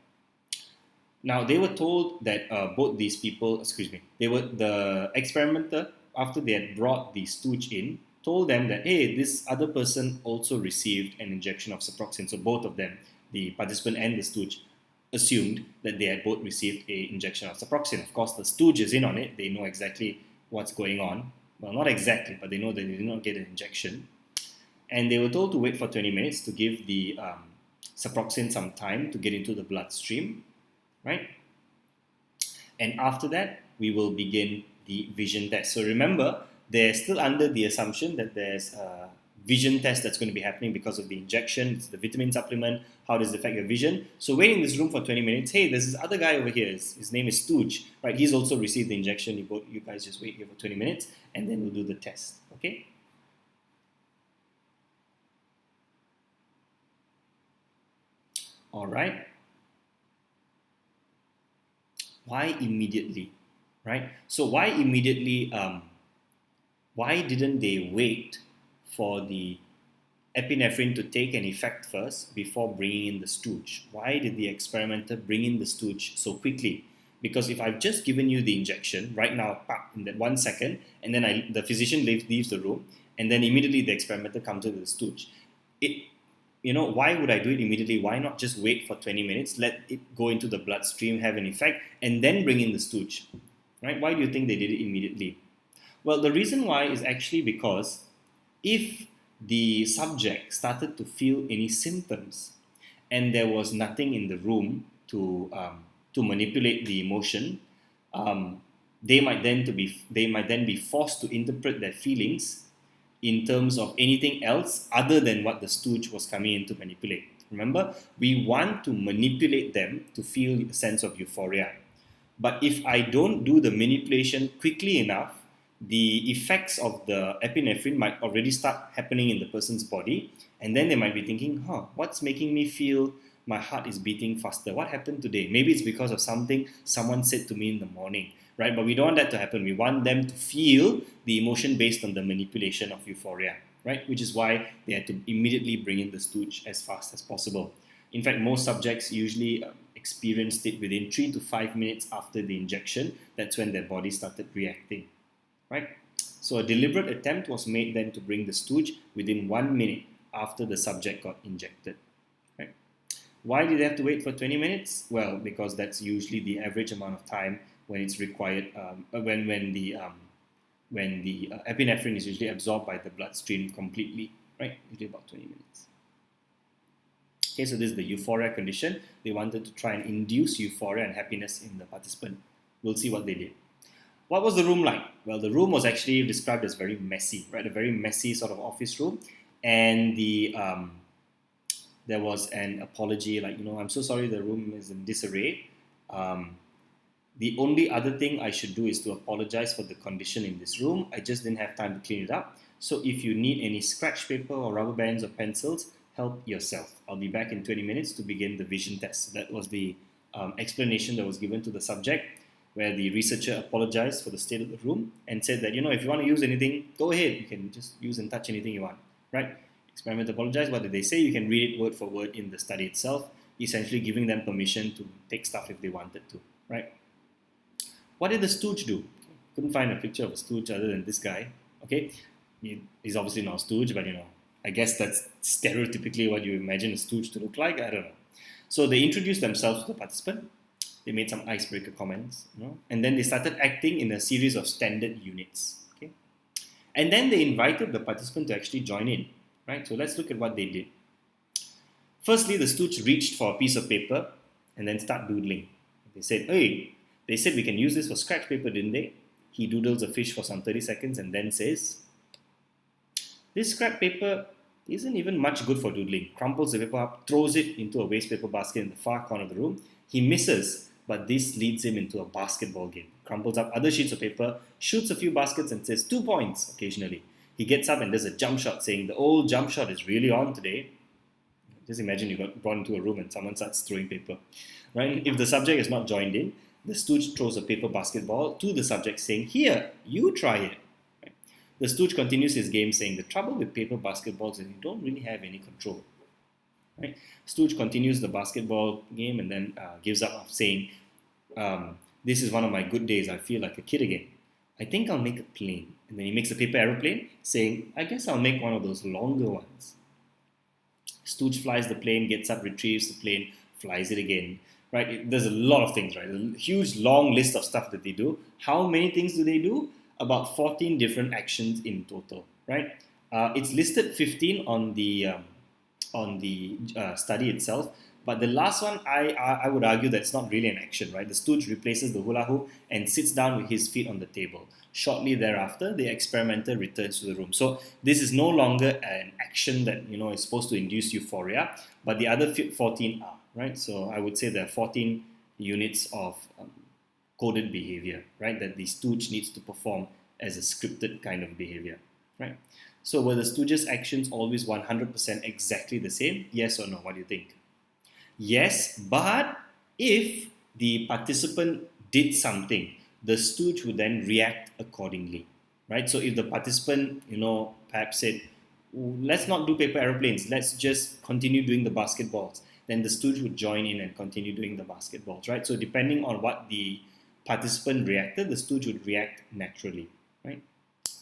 [SPEAKER 1] Now, they were told that both these people, the experimenter, after they had brought the Stooge in, told them that, hey, this other person also received an injection of Suproxin. So both of them, the participant and the Stooge, assumed that they had both received an injection of Suproxin. Of course, the Stooge is in on it. They know exactly what's going on. Well, not exactly, but they know that they did not get an injection. And they were told to wait for 20 minutes to give the Suproxin some time to get into the bloodstream, right? And after that, we will begin the vision test. So remember, they're still under the assumption that there's a vision test that's going to be happening because of the injection, it's the vitamin supplement, how does it affect your vision. So wait in this room for 20 minutes. Hey, there's this other guy over here, his name is Stooge, right? He's also received the injection. You guys just wait here for 20 minutes and then we'll do the test, okay? All right. Why immediately, right? So why immediately? Why didn't they wait for the epinephrine to take an effect first before bringing in the Stooge? Why did the experimenter bring in the Stooge so quickly? Because if I've just given you the injection right now, in that 1 second, and then the physician leaves the room, and then immediately the experimenter comes in with the Stooge. Why would I do it immediately? Why not just wait for 20 minutes, let it go into the bloodstream, have an effect, and then bring in the Stooge? Right? Why do you think they did it immediately? Well, the reason why is actually because if the subject started to feel any symptoms and there was nothing in the room to manipulate the emotion, they might then be forced to interpret their feelings in terms of anything else other than what the Stooge was coming in to manipulate. Remember, we want to manipulate them to feel a sense of euphoria. But if I don't do the manipulation quickly enough, the effects of the epinephrine might already start happening in the person's body, and then they might be thinking, what's making me feel my heart is beating faster? What happened today? Maybe it's because of something someone said to me in the morning, right? But we don't want that to happen. We want them to feel the emotion based on the manipulation of euphoria, right? Which is why they had to immediately bring in the Stooge as fast as possible. In fact, most subjects usually experienced it within 3 to 5 minutes after the injection. That's when their body started reacting. Right? So a deliberate attempt was made then to bring the Stooge within 1 minute after the subject got injected. Right? Why did they have to wait for 20 minutes? Well, because that's usually the average amount of time when it's required, when the epinephrine is usually absorbed by the bloodstream completely. Right? Usually about 20 minutes. Okay, so this is the euphoria condition. They wanted to try and induce euphoria and happiness in the participant. We'll see what they did. What was the room like? Well, the room was actually described as very messy, right? A very messy sort of office room. And there was an apology, like, I'm so sorry the room is in disarray. The only other thing I should do is to apologize for the condition in this room. I just didn't have time to clean it up. So if you need any scratch paper or rubber bands or pencils, help yourself. I'll be back in 20 minutes to begin the vision test. So that was the explanation that was given to the subject, where the researcher apologized for the state of the room and said that, if you want to use anything, go ahead. You can just use and touch anything you want, right? Experimenter apologized. What did they say? You can read it word for word in the study itself, essentially giving them permission to take stuff if they wanted to, right? What did the Stooge do? Couldn't find a picture of a Stooge other than this guy, okay? He's obviously not a Stooge, but, I guess that's stereotypically what you imagine a Stooge to look like. I don't know. So they introduced themselves to the participant. They made some icebreaker comments, and then they started acting in a series of standard units. Okay, and then they invited the participant to actually join in. Right, so let's look at what they did. Firstly, the Stooge reached for a piece of paper and then start doodling. They said, we can use this for scratch paper, didn't they? He doodles a fish for some 30 seconds and then says, this scrap paper isn't even much good for doodling. Crumples the paper up, throws it into a waste paper basket in the far corner of the room. He misses, but this leads him into a basketball game. Crumples up other sheets of paper, shoots a few baskets and says 2 points occasionally. He gets up and does a jump shot, saying the old jump shot is really on today. Just imagine you got brought into a room and someone starts throwing paper. Right? If the subject is not joined in, the Stooge throws a paper basketball to the subject saying, here, you try it. Right? The Stooge continues his game saying the trouble with paper basketballs is you don't really have any control. Right? Stooge continues the basketball game and then gives up saying, this is one of my good days. I feel like a kid again. I think I'll make a plane. And then he makes a paper aeroplane saying, I guess I'll make one of those longer ones. Stooge flies the plane, gets up, retrieves the plane, flies it again. Right? There's a lot of things, right? A huge long list of stuff that they do. How many things do they do? About 14 different actions in total. Right? It's listed 15 on the study itself, But the last one, I would argue that it's not really an action, right? The Stooge replaces the hula hoop and sits down with his feet on the table. Shortly thereafter, the experimenter returns to the room. So this is no longer an action that is supposed to induce euphoria, but the other 14 are, right? So I would say there are 14 units of coded behavior, right? That the Stooge needs to perform as a scripted kind of behavior, right? So were the Stooge's actions always 100% exactly the same? Yes or no? What do you think? Yes, but if the participant did something, the Stooge would then react accordingly, right? So if the participant, perhaps said, let's not do paper aeroplanes, let's just continue doing the basketballs, then the Stooge would join in and continue doing the basketballs, right? So depending on what the participant reacted, the Stooge would react naturally, right?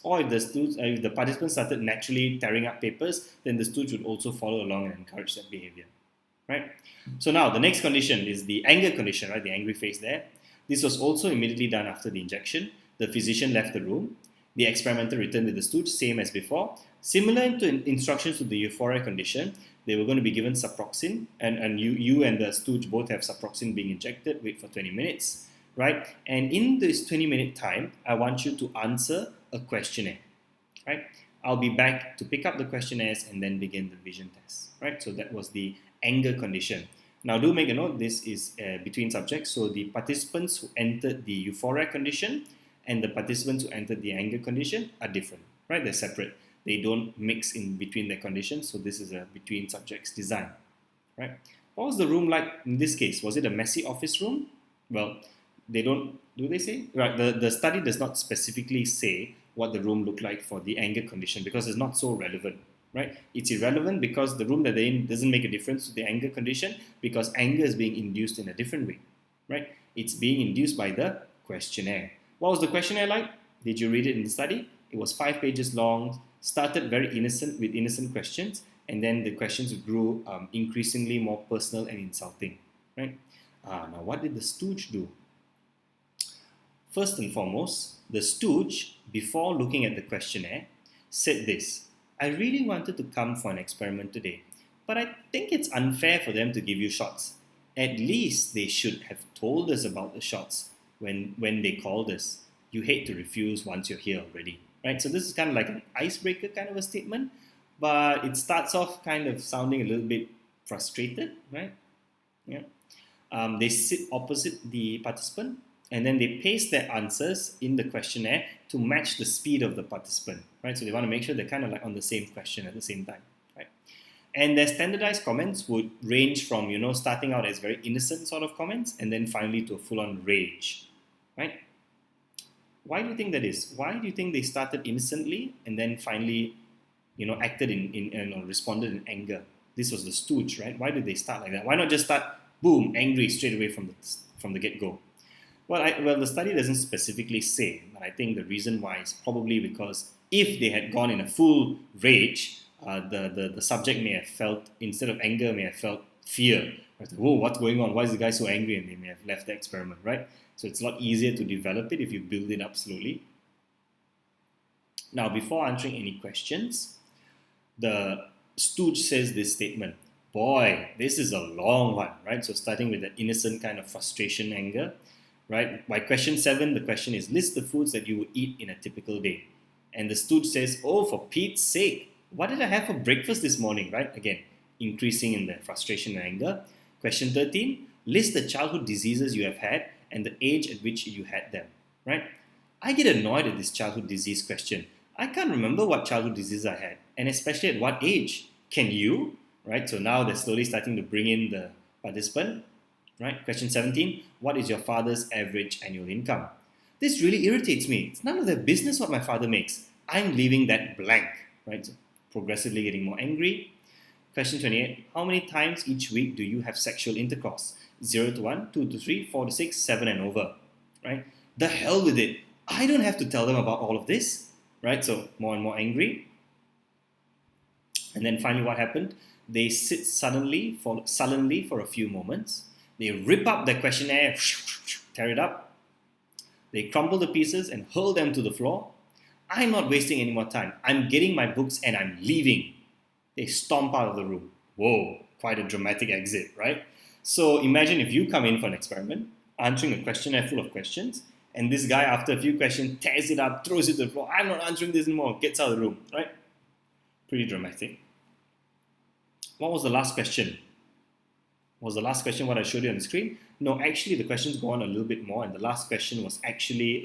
[SPEAKER 1] Or if the participant started naturally tearing up papers, then the Stooge would also follow along and encourage that behavior, right? So now the next condition is the anger condition, right? The angry face there. This was also immediately done after the injection. The physician left the room. The experimenter returned with the Stooge, same as before. Similar to instructions to the euphoria condition, they were going to be given Suproxin, and you and the Stooge both have Suproxin being injected. Wait for 20 minutes, right? And in this 20-minute time, I want you to answer a questionnaire, right? I'll be back to pick up the questionnaires and then begin the vision test, right? So that was the anger condition. Now do make a note, this is between subjects, so the participants who entered the euphoria condition and the participants who entered the anger condition are different, right? They're separate. They don't mix in between their conditions, so this is a between subjects design, right? What was the room like in this case? Was it a messy office room? Well, they don't, do they say? Right, the study does not specifically say what the room looked like for the anger condition because it's not so relevant, right? It's irrelevant because the room that they're in doesn't make a difference to the anger condition because anger is being induced in a different way, right? It's being induced by the questionnaire. What was the questionnaire like? Did you read it in the study? It was 5 pages long, started very innocent with innocent questions, and then the questions grew increasingly more personal and insulting, right? Now, what did the Stooge do? First and foremost, the Stooge, before looking at the questionnaire, said this: I really wanted to come for an experiment today, but I think it's unfair for them to give you shots. At least they should have told us about the shots when they called us. You hate to refuse once you're here already, right? So this is kind of like an icebreaker kind of a statement, but it starts off kind of sounding a little bit frustrated, right? Yeah. They sit opposite the participant and then they paste their answers in the questionnaire to match the speed of the participant, right? So they want to make sure they're kind of like on the same question at the same time, right? And their standardized comments would range from, starting out as very innocent sort of comments and then finally to a full-on rage, right? Why do you think that is? Why do you think they started innocently and then finally, acted in responded in anger? This was the Stooge, right? Why did they start like that? Why not just start, boom, angry straight away from the get-go? Well, the study doesn't specifically say, but I think the reason why is probably because if they had gone in a full rage, the subject may have felt, instead of anger, may have felt fear. Right? Whoa, what's going on? Why is the guy so angry? And they may have left the experiment, right? So it's a lot easier to develop it if you build it up slowly. Now, before answering any questions, the Stooge says this statement: boy, this is a long one, right? So starting with the innocent kind of frustration, anger, right? By question 7, the question is, list the foods that you would eat in a typical day. And the Stooge says, oh, for Pete's sake, what did I have for breakfast this morning, right? Again, increasing in the frustration and anger. Question 13, list the childhood diseases you have had and the age at which you had them, right? I get annoyed at this childhood disease question. I can't remember what childhood disease I had, and especially at what age. Can you? Right? So now they're slowly starting to bring in the participant. Right? Question 17, what is your father's average annual income? This really irritates me. It's none of their business what my father makes. I'm leaving that blank. Right? So progressively getting more angry. Question 28, how many times each week do you have sexual intercourse? 0 to 1, 2 to 3, 4 to 6, 7 and over. Right? The hell with it. I don't have to tell them about all of this. Right? So more and more angry. And then finally what happened? They sit sullenly for a few moments. They rip up the questionnaire, tear it up. They crumble the pieces and hurl them to the floor. I'm not wasting any more time. I'm getting my books and I'm leaving. They stomp out of the room. Whoa, quite a dramatic exit, right? So imagine if you come in for an experiment, answering a questionnaire full of questions, and this guy, after a few questions, tears it up, throws it to the floor. I'm not answering this anymore, gets out of the room, right? Pretty dramatic. What was the last question? Was the last question what I showed you on the screen? No, actually the questions go on a little bit more, and the last question was actually,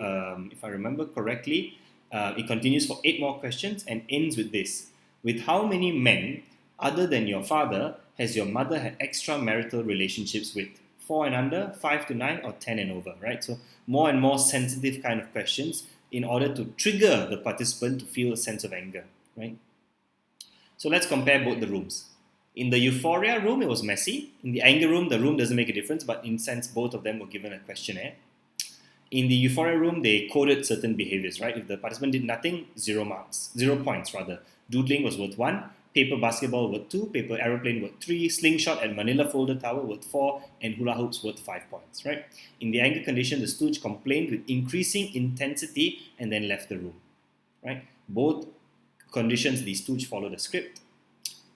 [SPEAKER 1] if I remember correctly, it continues for 8 more questions and ends with this. With how many men, other than your father, has your mother had extramarital relationships with? 4 and under, 5 to 9, or 10 and over, right? So more and more sensitive kind of questions in order to trigger the participant to feel a sense of anger, right? So let's compare both the rooms. In the Euphoria room, it was messy. In the anger room, the room doesn't make a difference, but in sense, both of them were given a questionnaire. In the Euphoria room, they coded certain behaviors, right? If the participant did nothing, 0 marks, 0 points rather. Doodling was worth 1, paper basketball worth 2, paper aeroplane worth 3, slingshot and manila folder tower worth 4, and hula hoops worth 5 points, right? In the anger condition, the Stooge complained with increasing intensity and then left the room, right? Both conditions, the Stooge followed a script.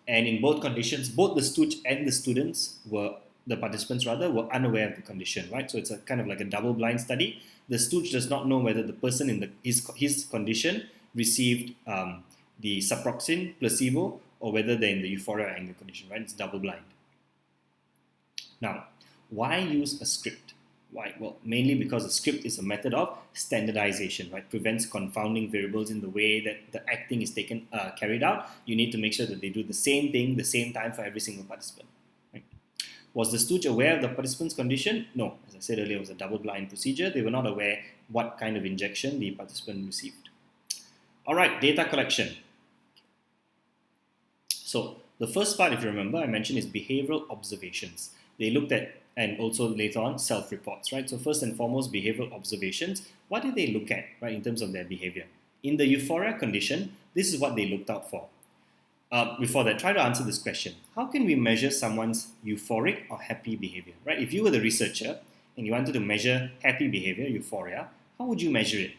[SPEAKER 1] And in both conditions, both the Stooge and the participants were unaware of the condition, right? So it's a kind of like a double-blind study. The Stooge does not know whether the person in his condition received the subroxin, placebo, or whether they're in the Euphoria anger condition, right? It's double-blind. Now, why use a script? Why? Well, mainly because a script is a method of standardization, right? Prevents confounding variables in the way that the acting is carried out. You need to make sure that they do the same thing, the same time for every single participant. Right? Was the Stooge aware of the participant's condition? No. As I said earlier, it was a double-blind procedure. They were not aware what kind of injection the participant received. All right, data collection. So the first part, if you remember, I mentioned is behavioral observations. They looked at, and also later on, self-reports, right? So first and foremost, behavioral observations. What did they look at, right, in terms of their behavior? In the Euphoria condition, this is what they looked out for. Before that, try to answer this question. How can we measure someone's euphoric or happy behavior, right? If you were the researcher and you wanted to measure happy behavior, euphoria, how would you measure it?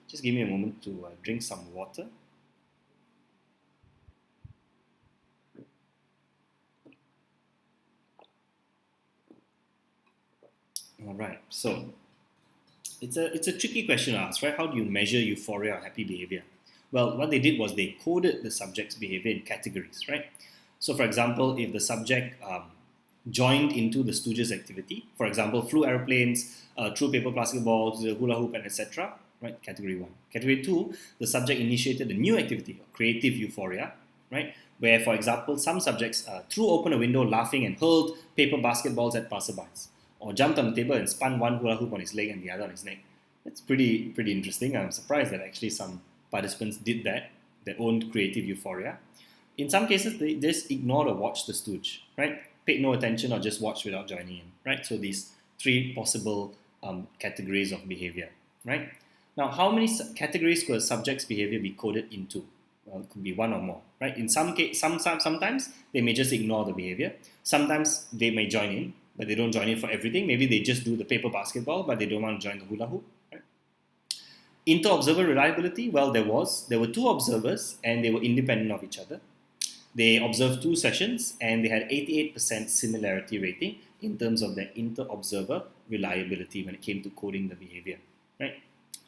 [SPEAKER 1] Just give me a moment to drink some water. All right, so it's a tricky question to ask, right? How do you measure euphoria or happy behavior? Well, what they did was they coded the subject's behavior in categories, right? So, for example, if the subject joined into the Stooges activity, for example, flew aeroplanes, threw paper basketballs, hula hoop, and etc., right? Category 1. Category 2, the subject initiated a new activity, creative euphoria, right? Where, for example, some subjects threw open a window laughing and hurled paper basketballs at passerbys, or jumped on the table and spun one hula hoop on his leg and the other on his neck. That's pretty interesting. I'm surprised that actually some participants did that, their own creative euphoria. In some cases, they just ignored or watched the Stooge, right? Paid no attention or just watched without joining in, right? So these 3 possible categories of behavior, right? Now, how many categories could a subject's behavior be coded into? Well, it could be 1 or more, right? In some case, sometimes they may just ignore the behavior. Sometimes they may join in, but they don't join in for everything. Maybe they just do the paper basketball, but they don't want to join the hula hoop. Right? Inter-observer reliability, well, there were 2 observers and they were independent of each other. They observed 2 sessions and they had 88% similarity rating in terms of their inter-observer reliability when it came to coding the behavior. Right?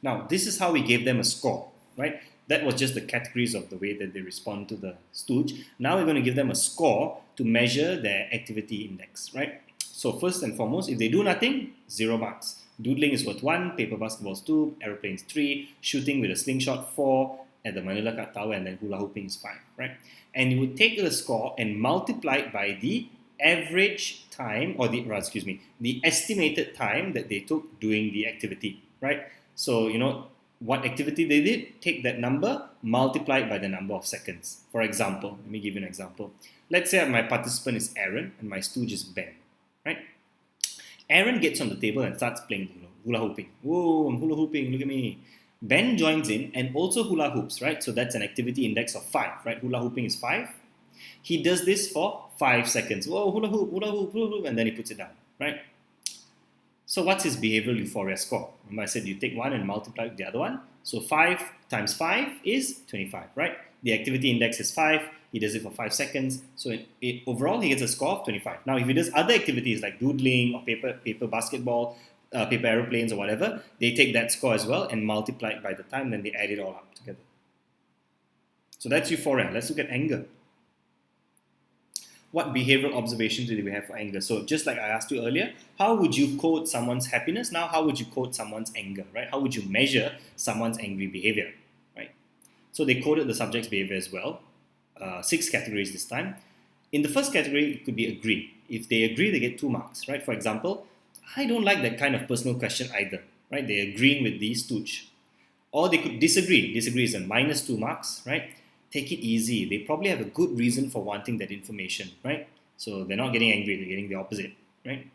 [SPEAKER 1] Now, this is how we gave them a score. Right? That was just the categories of the way that they respond to the Stooge. Now we're going to give them a score to measure their activity index. Right? So first and foremost, if they do nothing, 0 marks. Doodling is worth 1, paper basketballs 2, aeroplanes 3, shooting with a slingshot 4 at the Manila Cut Tower, and then hula hooping is 5, right? And you would take the score and multiply it by the average time, or the estimated time that they took doing the activity, right? So, what activity they did, take that number, multiply it by the number of seconds. For example, let me give you an example. Let's say my participant is Aaron and my Stooge is Ben. Right? Aaron gets on the table and starts playing hula hooping. Whoa, I'm hula hooping, look at me. Ben joins in and also hula hoops, right? So that's an activity index of 5, right? Hula hooping is 5. He does this for 5 seconds. Whoa, hula hoop, hula hoop, hula hoop, and then he puts it down, right? So what's his behavioral euphoria score? Remember I said you take one and multiply with the other one. So 5 times 5 is 25, right? The activity index is 5. he does it for 5 seconds. So overall, he gets a score of 25. Now, if he does other activities like doodling or paper basketball, paper aeroplanes or whatever, they take that score as well and multiply it by the time, then they add it all up together. So that's euphoria. Let's look at anger. What behavioral observations do we have for anger? So just like I asked you earlier, how would you code someone's happiness? Now, how would you code someone's anger, right? How would you measure someone's angry behavior, right? So they coded the subject's behavior as well. 6 categories this time. In the first category, it could be agree. If they agree, they get 2 marks, right? For example, I don't like that kind of personal question either, right? They're agreeing with the Stooge. Or they could disagree. Disagree is a minus 2 marks, right? Take it easy. They probably have a good reason for wanting that information, right? So they're not getting angry, they're getting the opposite, right?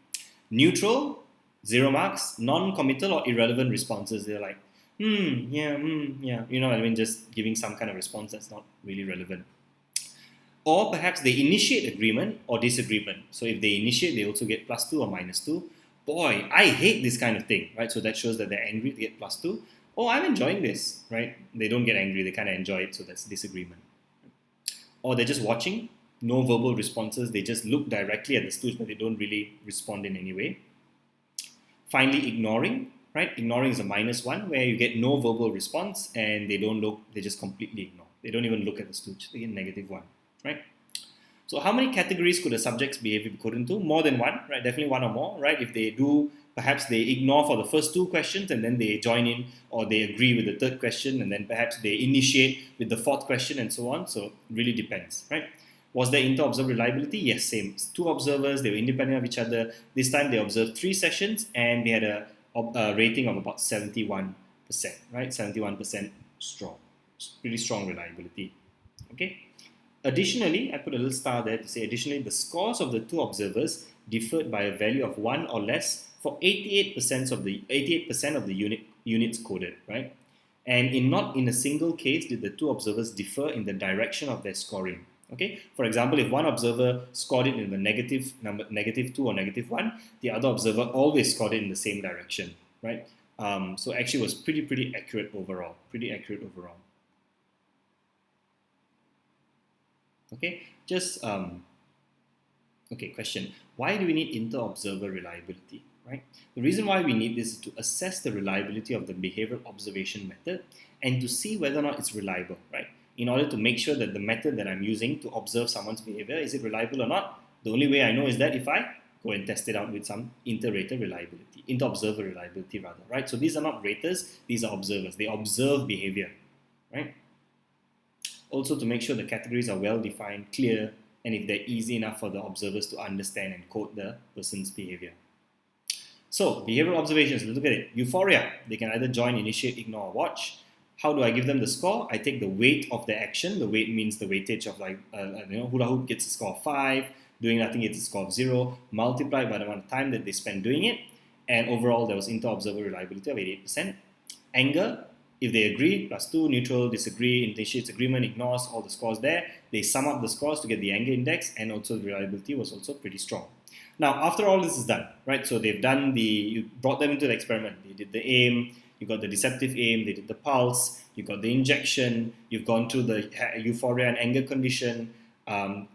[SPEAKER 1] Neutral, 0 marks. Non-committal or irrelevant responses, they're like, yeah. You know what I mean? Just giving some kind of response that's not really relevant. Or perhaps they initiate agreement or disagreement. So if they initiate, they also get +2 or -2. Boy, I hate this kind of thing, right? So that shows that they're angry, they get +2. Oh, I'm enjoying this, right? They don't get angry, they kind of enjoy it, so that's disagreement. Or they're just watching, no verbal responses, they just look directly at the Stooge, but they don't really respond in any way. Finally, ignoring, right? Ignoring is a -1, where you get no verbal response and they don't look, they just completely ignore. They don't even look at the Stooge, they get -1, right? So how many categories could a subject's behavior be coded into? More than one, right? Definitely one or more, right? If they do, perhaps they ignore for the first 2 questions and then they join in, or they agree with the 3rd question and then perhaps they initiate with the 4th question and so on. So it really depends, right? Was there inter-observer reliability? Yes, same. 2 observers, they were independent of each other. This time they observed 3 sessions and they had a rating of about 71%, right? 71% strong. Pretty strong reliability, okay? Additionally, I put a little star there to say additionally, the scores of the 2 observers differed by a value of 1 or less for 88% of the units coded, right? And not in a single case did the 2 observers differ in the direction of their scoring. Okay, for example, if one observer scored it in the negative number, -2 or -1, the other observer always scored it in the same direction, right? So actually, it was pretty accurate overall. Pretty accurate overall. Okay, just okay. Question: why do we need inter-observer reliability? Right. The reason why we need this is to assess the reliability of the behavioral observation method and to see whether or not it's reliable. Right. In order to make sure that the method that I'm using to observe someone's behavior, is it reliable or not? The only way I know is that if I go and test it out with some inter-rater reliability, inter-observer reliability rather, right? So these are not raters, these are observers. They observe behavior, right? Also to make sure the categories are well defined, clear, and if they're easy enough for the observers to understand and code the person's behavior. So, behavioral observations, let's look at it. Euphoria, they can either join, initiate, ignore, or watch. How do I give them the score? I take the weight of the action. The weight means the weightage of hula hoop gets a score of 5, doing nothing gets a score of 0, multiplied by the amount of time that they spend doing it, and overall there was inter-observer reliability of 88%. Anger, if they agree, +2, neutral, disagree, initiates agreement, ignores, all the scores there. They sum up the scores to get the anger index, and also the reliability was also pretty strong. Now, after all this is done, right? So they've done you brought them into the experiment. They did the aim, you got the deceptive aim, they did the pulse, you got the injection, you've gone through the euphoria and anger condition.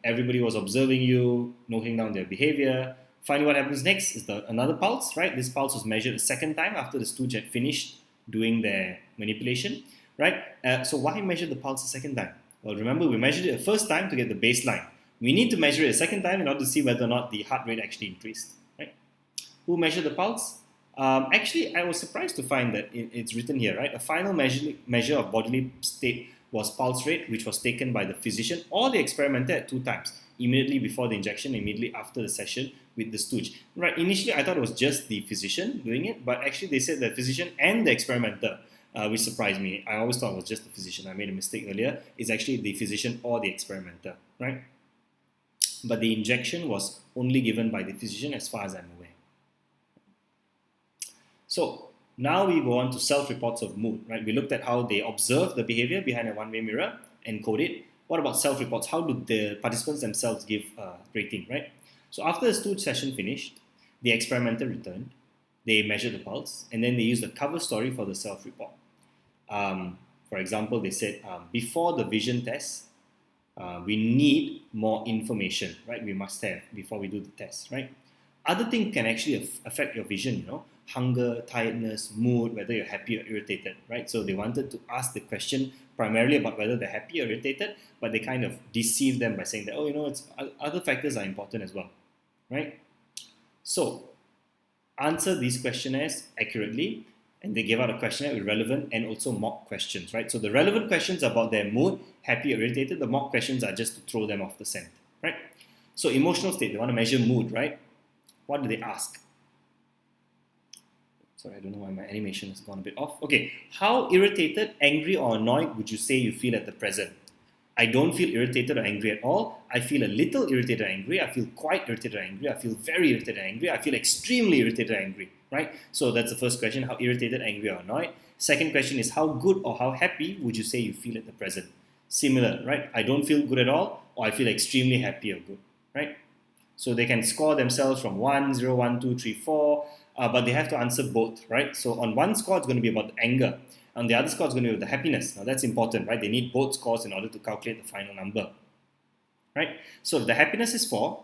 [SPEAKER 1] Everybody was observing you, noting down their behavior. Finally, what happens next is another pulse, right? This pulse was measured a second time after the Stooge had finished doing their manipulation, right? So why measure the pulse a second time? Well, remember, we measured it the first time to get the baseline. We need to measure it a second time in order to see whether or not the heart rate actually increased, right? Who measured the pulse? Actually, I was surprised to find that it's written here, right? A final measure of bodily state was pulse rate, which was taken by the physician or the experimenter at 2 times, immediately before the injection, immediately after the session with the Stooge. Right, initially I thought it was just the physician doing it, but actually they said the physician and the experimenter, which surprised me. I always thought it was just the physician. I made a mistake earlier. It's actually the physician or the experimenter, right? But the injection was only given by the physician as far as I'm aware. So now we go on to self-reports of mood, right? We looked at how they observe the behavior behind a one-way mirror and code it. What about self-reports? How do the participants themselves give rating, right? So after the Stooge session finished, the experimenter returned, they measured the pulse, and then they used a cover story for the self-report. For example, they said, before the vision test, We need more information, right? We must have before we do the test, right? Other things can actually affect your vision, hunger, tiredness, mood, whether you're happy or irritated, right? So they wanted to ask the question primarily about whether they're happy or irritated, but they kind of deceived them by saying that, it's other factors are important as well, right? So answer these questionnaires accurately, and they gave out a questionnaire with relevant and also mock questions, right? So the relevant questions are about their mood, happy or irritated. The mock questions are just to throw them off the scent, right? So emotional state, they want to measure mood, right? What do they ask? Sorry, I don't know why my animation has gone a bit off. Okay, how irritated, angry or annoyed would you say you feel at the present? I don't feel irritated or angry at all. I feel a little irritated or angry. I feel quite irritated or angry. I feel very irritated or angry. I feel extremely irritated or angry, right? So that's the first question, how irritated, angry or annoyed. Second question is how good or how happy would you say you feel at the present? Similar, right? I don't feel good at all, or I feel extremely happy or good, right? So they can score themselves from 1, 0, 1, 2, 3, 4, but they have to answer both, right? So on one score, it's going to be about the anger. On the other score, it's going to be about the happiness. Now that's important, right? They need both scores in order to calculate the final number, right? So if the happiness is 4,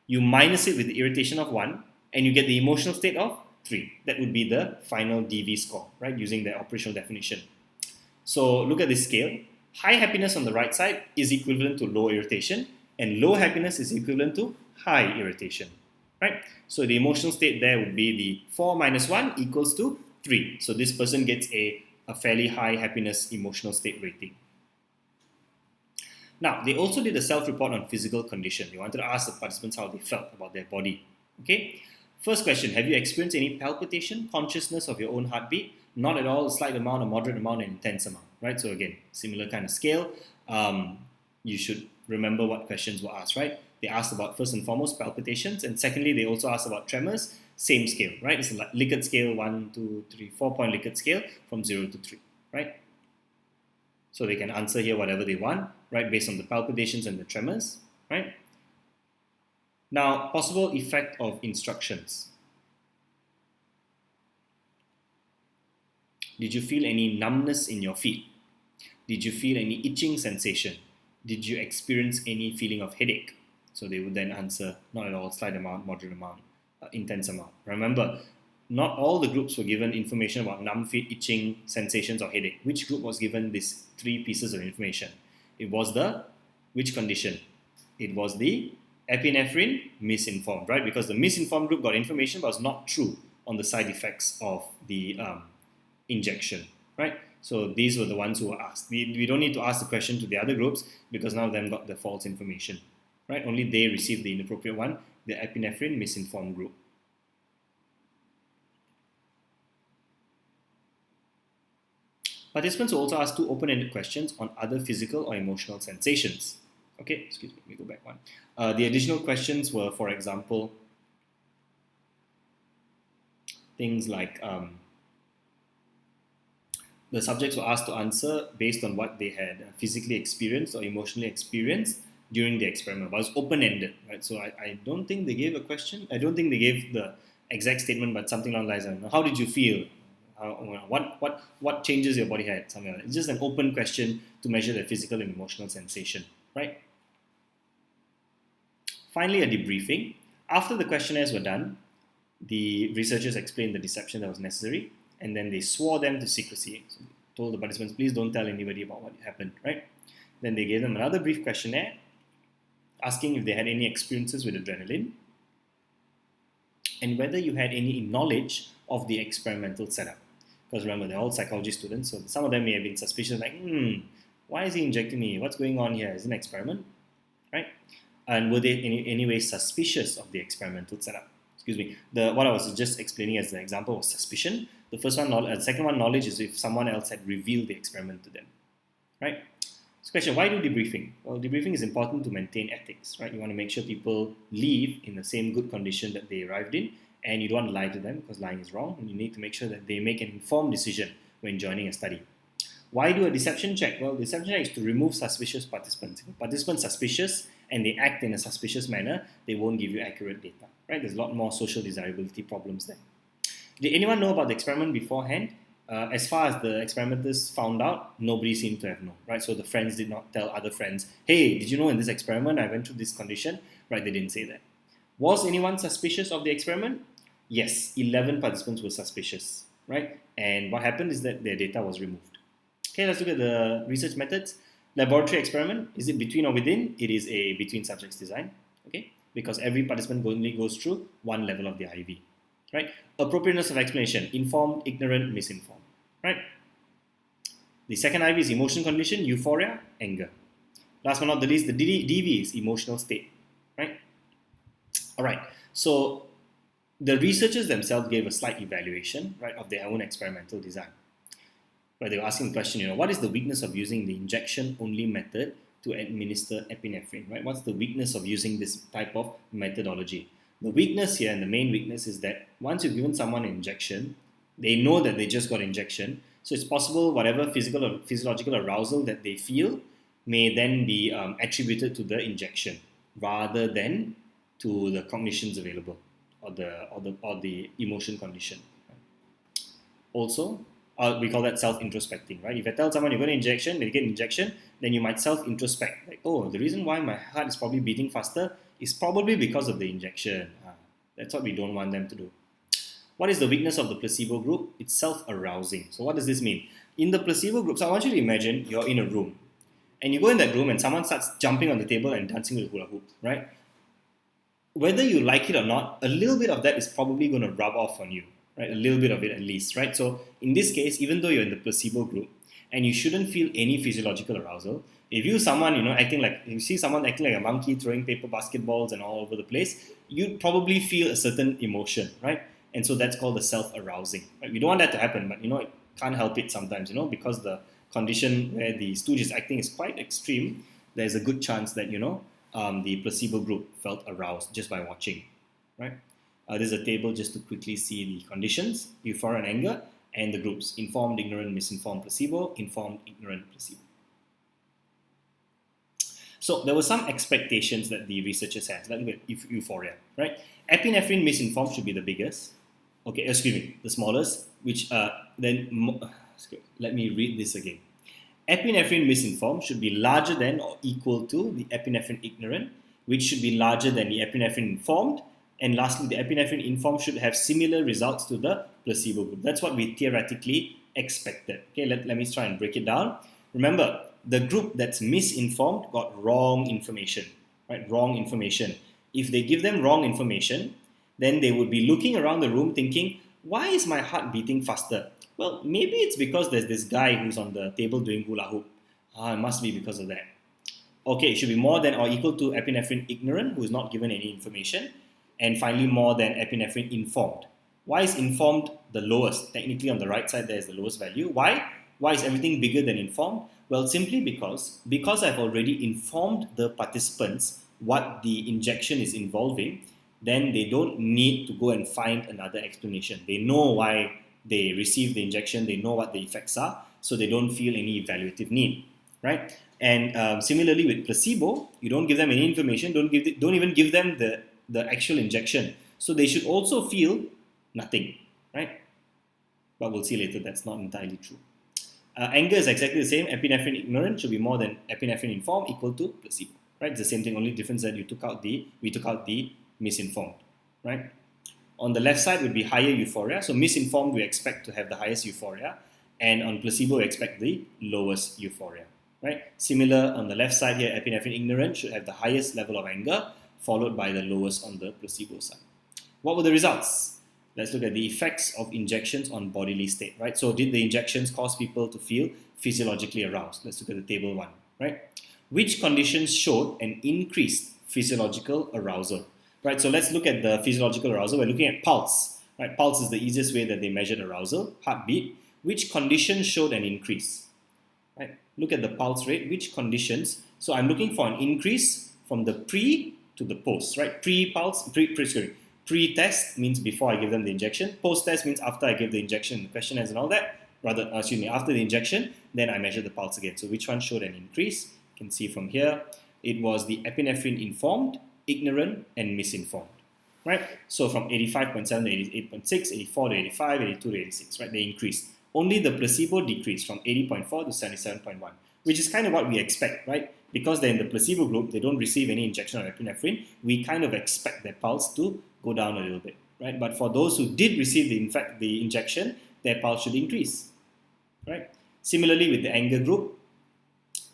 [SPEAKER 1] you minus it with the irritation of 1, and you get the emotional state of 3. That would be the final DV score, right? Using the operational definition. So look at this scale. High happiness on the right side is equivalent to low irritation, and low happiness is equivalent to high irritation, right? So the emotional state there would be the 4 minus 1 equals to 3. So this person gets a fairly high happiness emotional state rating. Now, they also did a self-report on physical condition. They wanted to ask the participants how they felt about their body. Okay. First question, have you experienced any palpitation, consciousness of your own heartbeat? Not at all, a slight amount, a moderate amount, an intense amount, right? So again, similar kind of scale. You should remember what questions were asked, right? They asked about, first and foremost, palpitations, and secondly, they also asked about tremors, same scale, right? It's a Likert scale, 1, 2, 3, 4-point Likert scale from 0 to 3, right? So they can answer here whatever they want, right, based on the palpitations and the tremors, right? Now, possible effect of instructions. Did you feel any numbness in your feet? Did you feel any itching sensation? Did you experience any feeling of headache? So they would then answer, not at all, slight amount, moderate amount, intense amount. Remember, not all the groups were given information about numb feet, itching, sensations, or headache. Which group was given these 3 pieces of information? It was which condition? It was the epinephrine misinformed, right? Because the misinformed group got information but was not true on the side effects of the injection, right? So these were the ones who were asked. We don't need to ask the question to the other groups because none of them got the false information, right? Only they received the inappropriate one, the epinephrine misinformed group. Participants were also asked 2 open-ended questions on other physical or emotional sensations. Okay, excuse me, let me go back one. The additional questions were, for example, things like the subjects were asked to answer based on what they had physically experienced or emotionally experienced during the experiment, but it was open-ended, right? So I don't think they gave a question. I don't think they gave the exact statement, but something along the lines of, how did you feel? What changes your body had? Something like that. It's just an open question to measure the physical and emotional sensation, right? Finally, a debriefing. After the questionnaires were done, the researchers explained the deception that was necessary, and then they swore them to secrecy. So they told the participants, please don't tell anybody about what happened, right? Then they gave them another brief questionnaire, asking if they had any experiences with adrenaline, and whether you had any knowledge of the experimental setup. Because remember, they're all psychology students, so some of them may have been suspicious, like, why is he injecting me? What's going on here? Is it an experiment? Right? And were they in any way suspicious of the experimental setup? Excuse me. What I was just explaining as an example was suspicion. The second one, knowledge, is if someone else had revealed the experiment to them. Right? So question, why do debriefing? Well, debriefing is important to maintain ethics, right? You want to make sure people leave in the same good condition that they arrived in, and you don't want to lie to them because lying is wrong, and you need to make sure that they make an informed decision when joining a study. Why do a deception check? Well, deception check is to remove suspicious participants. If a participant's suspicious and they act in a suspicious manner, they won't give you accurate data, right? There's a lot more social desirability problems there. Did anyone know about the experiment beforehand? As far as the experimenters found out, nobody seemed to have known, right? So the friends did not tell other friends, hey, did you know in this experiment I went through this condition, right? They didn't say that. Was anyone suspicious of the experiment? Yes, 11 participants were suspicious, right? And what happened is that their data was removed. Okay, let's look at the research methods. Laboratory experiment, is it between or within? It is a between subjects design, okay? Because every participant only goes through one level of the IV, right? Appropriateness of explanation, informed, ignorant, misinformed, right? The second IV is emotion condition, euphoria, anger. Last but not the least, the DV is emotional state, right? All right, so the researchers themselves gave a slight evaluation, right, of their own experimental design. Right, they were asking the question, what is the weakness of using the injection-only method to administer epinephrine, right? What's the weakness of using this type of methodology? The weakness here, and the main weakness, is that once you've given someone an injection, they know that they just got injection, so it's possible whatever physical or physiological arousal that they feel may then be attributed to the injection rather than to the cognitions available or the emotion condition. Also, we call that self-introspecting, right? If I tell someone you're going to injection, they get injection, then you might self-introspect. Like, oh, the reason why my heart is probably beating faster is probably because of the injection. That's what we don't want them to do. What is the weakness of the placebo group? It's self-arousing. So what does this mean? In the placebo group, so I want you to imagine you're in a room, and you go in that room and someone starts jumping on the table and dancing with a hula hoop, right? Whether you like it or not, a little bit of that is probably going to rub off on you, right? A little bit of it at least, right? So in this case, even though you're in the placebo group and you shouldn't feel any physiological arousal, if you see someone acting like a monkey throwing paper basketballs and all over the place, you'd probably feel a certain emotion, right? And so that's called the self-arousing. Right? We don't want that to happen, but it can't help it sometimes, because the condition where the Stooge is acting is quite extreme. There's a good chance that the placebo group felt aroused just by watching, right? There's a table just to quickly see the conditions, euphoria and anger, and the groups: informed, ignorant, misinformed, placebo, informed, ignorant, placebo. So there were some expectations that the researchers had. Let's look at euphoria, right? Epinephrine misinformed should be the biggest. Okay, the smallest, which let me read this again. Epinephrine misinformed should be larger than or equal to the epinephrine ignorant, which should be larger than the epinephrine informed. And lastly, the epinephrine informed should have similar results to the placebo group. That's what we theoretically expected. Okay, let me try and break it down. Remember, the group that's misinformed got wrong information, right? Wrong information. If they give them wrong information, then they would be looking around the room thinking, why is my heart beating faster? Well, maybe it's because there's this guy who's on the table doing hula hoop. It must be because of that. Okay, it should be more than or equal to epinephrine ignorant, who is not given any information. And finally, more than epinephrine informed. Why is informed the lowest? Technically, on the right side, there is the lowest value. Why? Why is everything bigger than informed? Well, simply because I've already informed the participants what the injection is involving, then they don't need to go and find another explanation. They know why they received the injection, they know what the effects are, so they don't feel any evaluative need, right? And similarly with placebo, you don't give them any information, don't even give them the actual injection, so they should also feel nothing, right? But we'll see later that's not entirely true. Anger is exactly the same. Epinephrine ignorant should be more than epinephrine informed, equal to placebo, right? It's the same thing, only difference that we took out the misinformed, right? On the left side would be higher euphoria. So misinformed, we expect to have the highest euphoria, and on placebo, we expect the lowest euphoria, right? Similar on the left side here, epinephrine ignorant should have the highest level of anger, followed by the lowest on the placebo side. What were the results? Let's look at the effects of injections on bodily state, right? So did the injections cause people to feel physiologically aroused? Let's look at the table 1, right? Which conditions showed an increased physiological arousal, right? So let's look at the physiological arousal. We're looking at pulse, right? Pulse is the easiest way that they measured arousal, heartbeat. Which conditions showed an increase, right? Look at the pulse rate, which conditions. So I'm looking for an increase from the pre to the post, right? Pre-test means before I give them the injection. Post-test means after I give the injection, the questionnaires and all that. After the injection, then I measure the pulse again. So which one showed an increase? You can see from here, it was the epinephrine informed, ignorant, and misinformed, right? So from 85.7 to 88.6, 84 to 85, 82 to 86, right? They increased. only the placebo decreased from 80.4 to 77.1, which is kind of what we expect, right? Because they're in the placebo group, they don't receive any injection of epinephrine, we kind of expect their pulse to go down a little bit, right? But for those who did receive the injection, their pulse should increase, right? Similarly, with the anger group,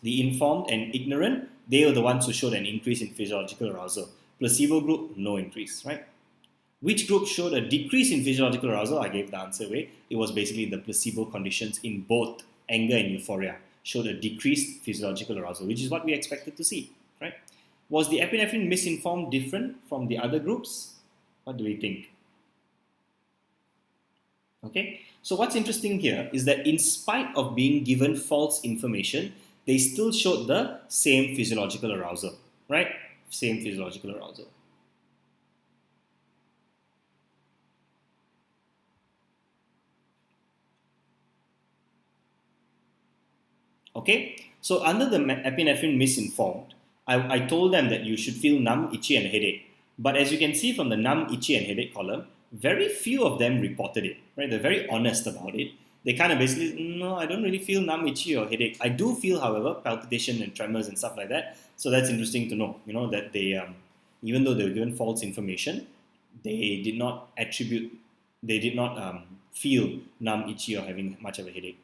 [SPEAKER 1] the informed and ignorant, they were the ones who showed an increase in physiological arousal. Placebo group, no increase, right? Which group showed a decrease in physiological arousal? I gave the answer away. It was basically the placebo conditions in both anger and euphoria showed a decreased physiological arousal, which is what we expected to see, right? Was the epinephrine misinformed different from the other groups? What do we think? Okay, so what's interesting here is that in spite of being given false information, they still showed the same physiological arousal, right? Same physiological arousal. Okay, so under the epinephrine misinformed, I told them that you should feel numb, itchy, and headache. But as you can see from the numb, itchy, and headache column, very few of them reported it, right? They're very honest about it. They kind of basically, no, I don't really feel numb, itchy, or headache. I do feel, however, palpitation and tremors and stuff like that. So that's interesting to know, that they, even though they were given false information, they did not feel numb, itchy, or having much of a headache.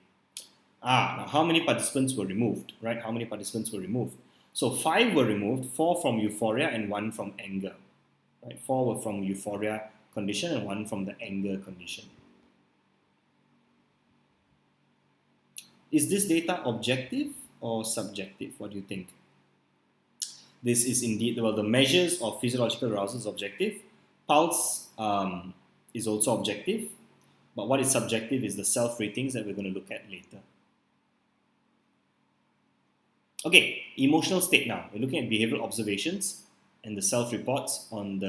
[SPEAKER 1] Now how many participants were removed, right? How many participants were removed? So 5 were removed, 4 from euphoria and 1 from anger, right? 4 were from euphoria condition and 1 from the anger condition. Is this data objective or subjective? What do you think? This is indeed, well, the measures of physiological arousal is objective. Pulse is also objective. But what is subjective is the self-ratings that we're going to look at later. Okay, emotional state now. We're looking at behavioral observations and the self-reports on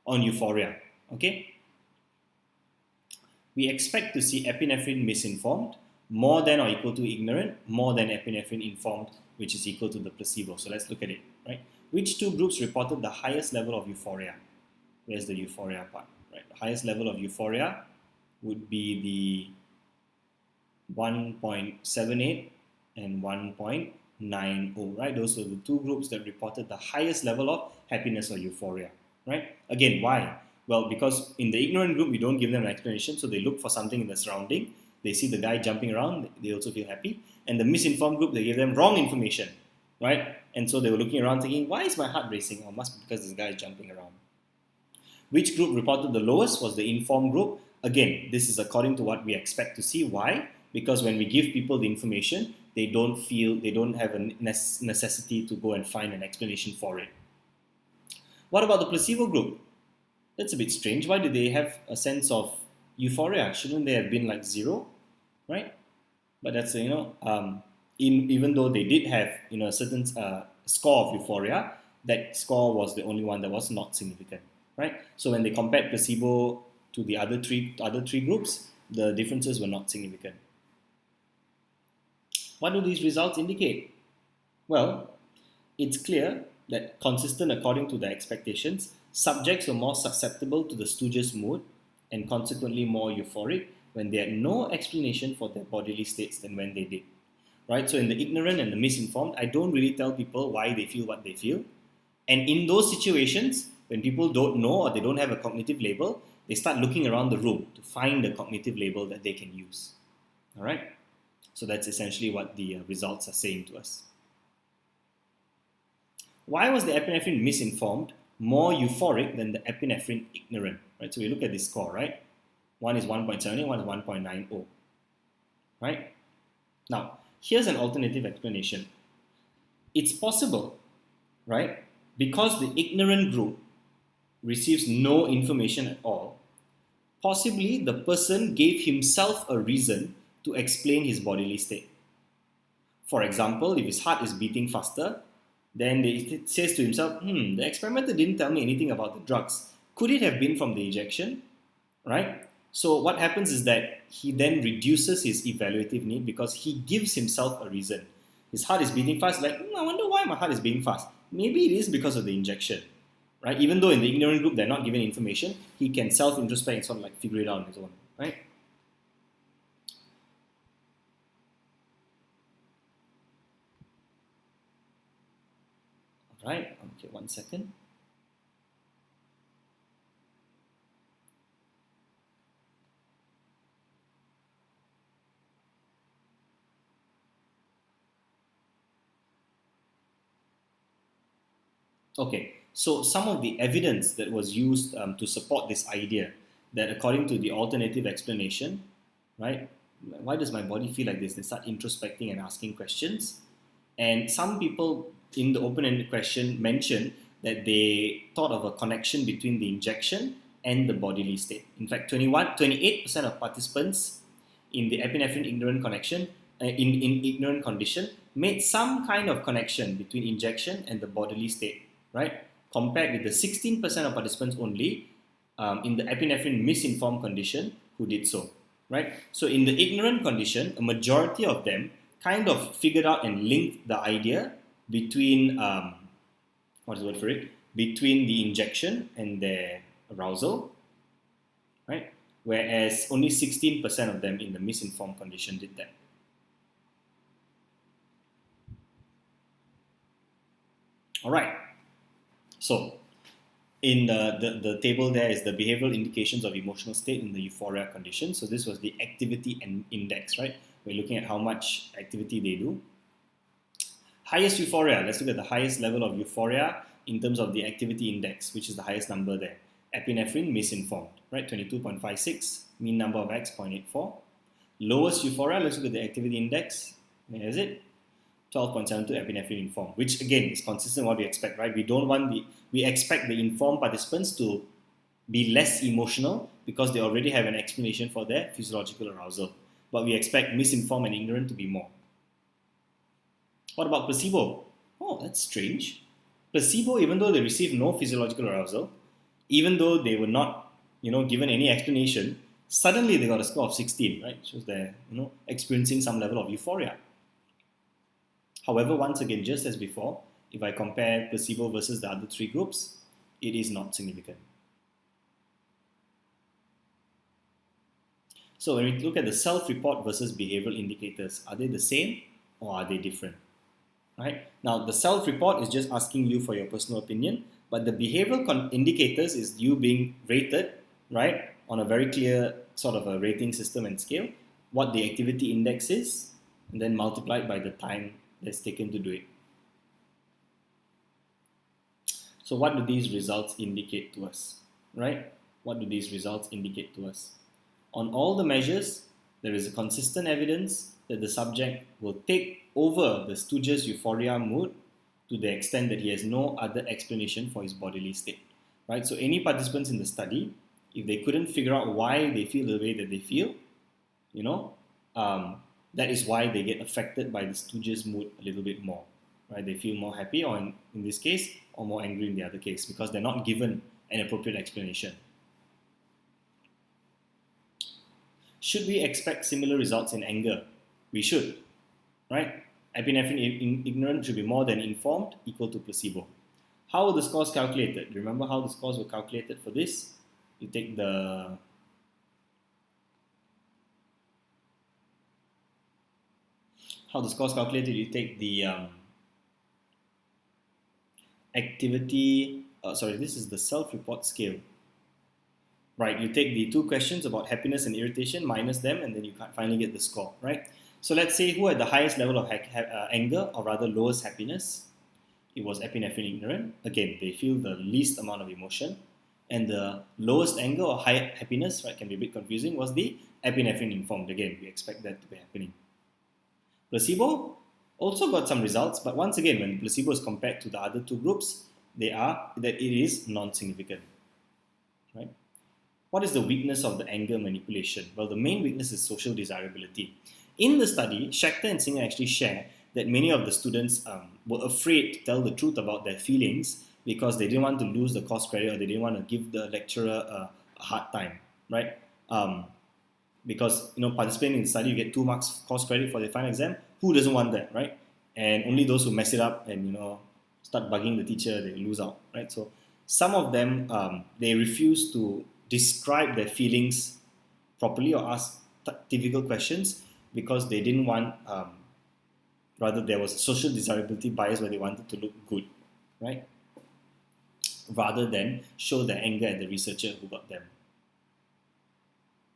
[SPEAKER 1] euphoria. Okay, we expect to see epinephrine misinformed more than or equal to ignorant, more than epinephrine informed, which is equal to the placebo. So let's look at it. Right, which two groups reported the highest level of euphoria? Where's the euphoria part? Right, the highest level of euphoria would be the 1.78 and 1.90, right? Those are the two groups that reported the highest level of happiness or euphoria, right? Again, why? Well, because in the ignorant group, we don't give them an explanation, so they look for something in the surrounding. They see the guy jumping around, they also feel happy. And the misinformed group, they gave them wrong information, right? And so they were looking around thinking, why is my heart racing? Or must be because this guy is jumping around. Which group reported the lowest was the informed group. Again, this is according to what we expect to see. Why? Because when we give people the information, they don't have a necessity to go and find an explanation for it. What about the placebo group? That's a bit strange. Why do they have a sense of euphoria? Shouldn't they have been like 0, right? But that's, even though they did have, a certain score of euphoria, that score was the only one that was not significant, right? So when they compared placebo to the other three groups, the differences were not significant. What do these results indicate? Well, it's clear that consistent according to their expectations, subjects were more susceptible to the Stooge's mood and consequently more euphoric when they had no explanation for their bodily states than when they did. Right? So in the ignorant and the misinformed, I don't really tell people why they feel what they feel. And in those situations, when people don't know or they don't have a cognitive label, they start looking around the room to find a cognitive label that they can use. All right? So that's essentially what the results are saying to us. Why was the epinephrine misinformed more euphoric than the epinephrine ignorant? Right? So we look at this score, right? One is 1.70, one is 1.90. Right? Now, here's an alternative explanation. It's possible, right? Because the ignorant group receives no information at all, possibly the person gave himself a reason to explain his bodily state. For example, if his heart is beating faster, then he says to himself, the experimenter didn't tell me anything about the drugs. Could it have been from the injection? Right? So what happens is that he then reduces his evaluative need because he gives himself a reason. His heart is beating fast, like, I wonder why my heart is beating fast. Maybe it is because of the injection. Right? Even though in the ignorant group they're not given information, he can self-introspect and sort of like figure it out on his own. Right? Right? Okay, 1 second. Okay, so some of the evidence that was used to support this idea that according to the alternative explanation, right, why does my body feel like this? They start introspecting and asking questions. And some people in the open-ended question mentioned that they thought of a connection between the injection and the bodily state. In fact, 28% of participants in the epinephrine ignorant connection, in ignorant condition, made some kind of connection between injection and the bodily state, right? Compared with the 16% of participants only in the epinephrine misinformed condition who did so, right? So in the ignorant condition, a majority of them kind of figured out and linked the idea between what is the word for it? Between the injection and their arousal, right? Whereas only 16% of them in the misinformed condition did that. All right. So in the table there is the behavioral indications of emotional state in the Euphoria condition. So this was the activity and index, right? We're looking at how much activity they do. Highest Euphoria, let's look at the highest level of Euphoria in terms of the activity index, which is the highest number there. Epinephrine misinformed, right? 22.56, mean number of X 0.84. Lowest Euphoria, let's look at the activity index. Where is it? 12.72 epinephrine informed, which again is consistent with what we expect, right? We expect the informed participants to be less emotional because they already have an explanation for their physiological arousal. But we expect misinformed and ignorant to be more. What about placebo? Oh, that's strange. Placebo, even though they received no physiological arousal, even though they were not, given any explanation, suddenly they got a score of 16, right? Shows they're, experiencing some level of euphoria. However, once again, just as before, if I compare placebo versus the other three groups, it is not significant. So when we look at the self-report versus behavioral indicators, are they the same or are they different? Right? Now, the self-report is just asking you for your personal opinion, but the behavioral indicators is you being rated, right, on a very clear sort of a rating system and scale, what the activity index is, and then multiplied by the time that's taken to do it. So what do these results indicate to us, right? What do these results indicate to us? On all the measures, there is a consistent evidence that the subject will take over the Stooge's euphoria mood to the extent that he has no other explanation for his bodily state, right? So any participants in the study, if they couldn't figure out why they feel the way that they feel, that is why they get affected by the Stooge's mood a little bit more, right? They feel more happy, or in this case, or more angry in the other case, because they're not given an appropriate explanation. Should we expect similar results in anger? We should, right? Epinephrine ignorant should be more than informed, equal to placebo. How are the scores calculated? Do you remember how the scores were calculated for this? You take how the scores calculated, you take the activity, this is the self-report scale. Right, you take the two questions about happiness and irritation, minus them, and then you finally get the score, right? So let's say who had the highest level of anger, or rather lowest happiness. It was epinephrine ignorant. Again, they feel the least amount of emotion. And the lowest anger or high happiness, right, can be a bit confusing, was the epinephrine informed. Again, we expect that to be happening. Placebo also got some results, but once again, when placebo is compared to the other two groups, it is non-significant, right? What is the weakness of the anger manipulation? Well, the main weakness is social desirability. In the study, Schachter and Singer actually share that many of the students were afraid to tell the truth about their feelings because they didn't want to lose the course credit, or they didn't want to give the lecturer a hard time, right? Because participating in the study, you get 2 marks course credit for the final exam. Who doesn't want that, right? And only those who mess it up and start bugging the teacher, they lose out, right? So some of them they refuse to describe their feelings properly or ask difficult questions because they didn't want, rather there was a social desirability bias where they wanted to look good, right? Rather than show the anger at the researcher who got them.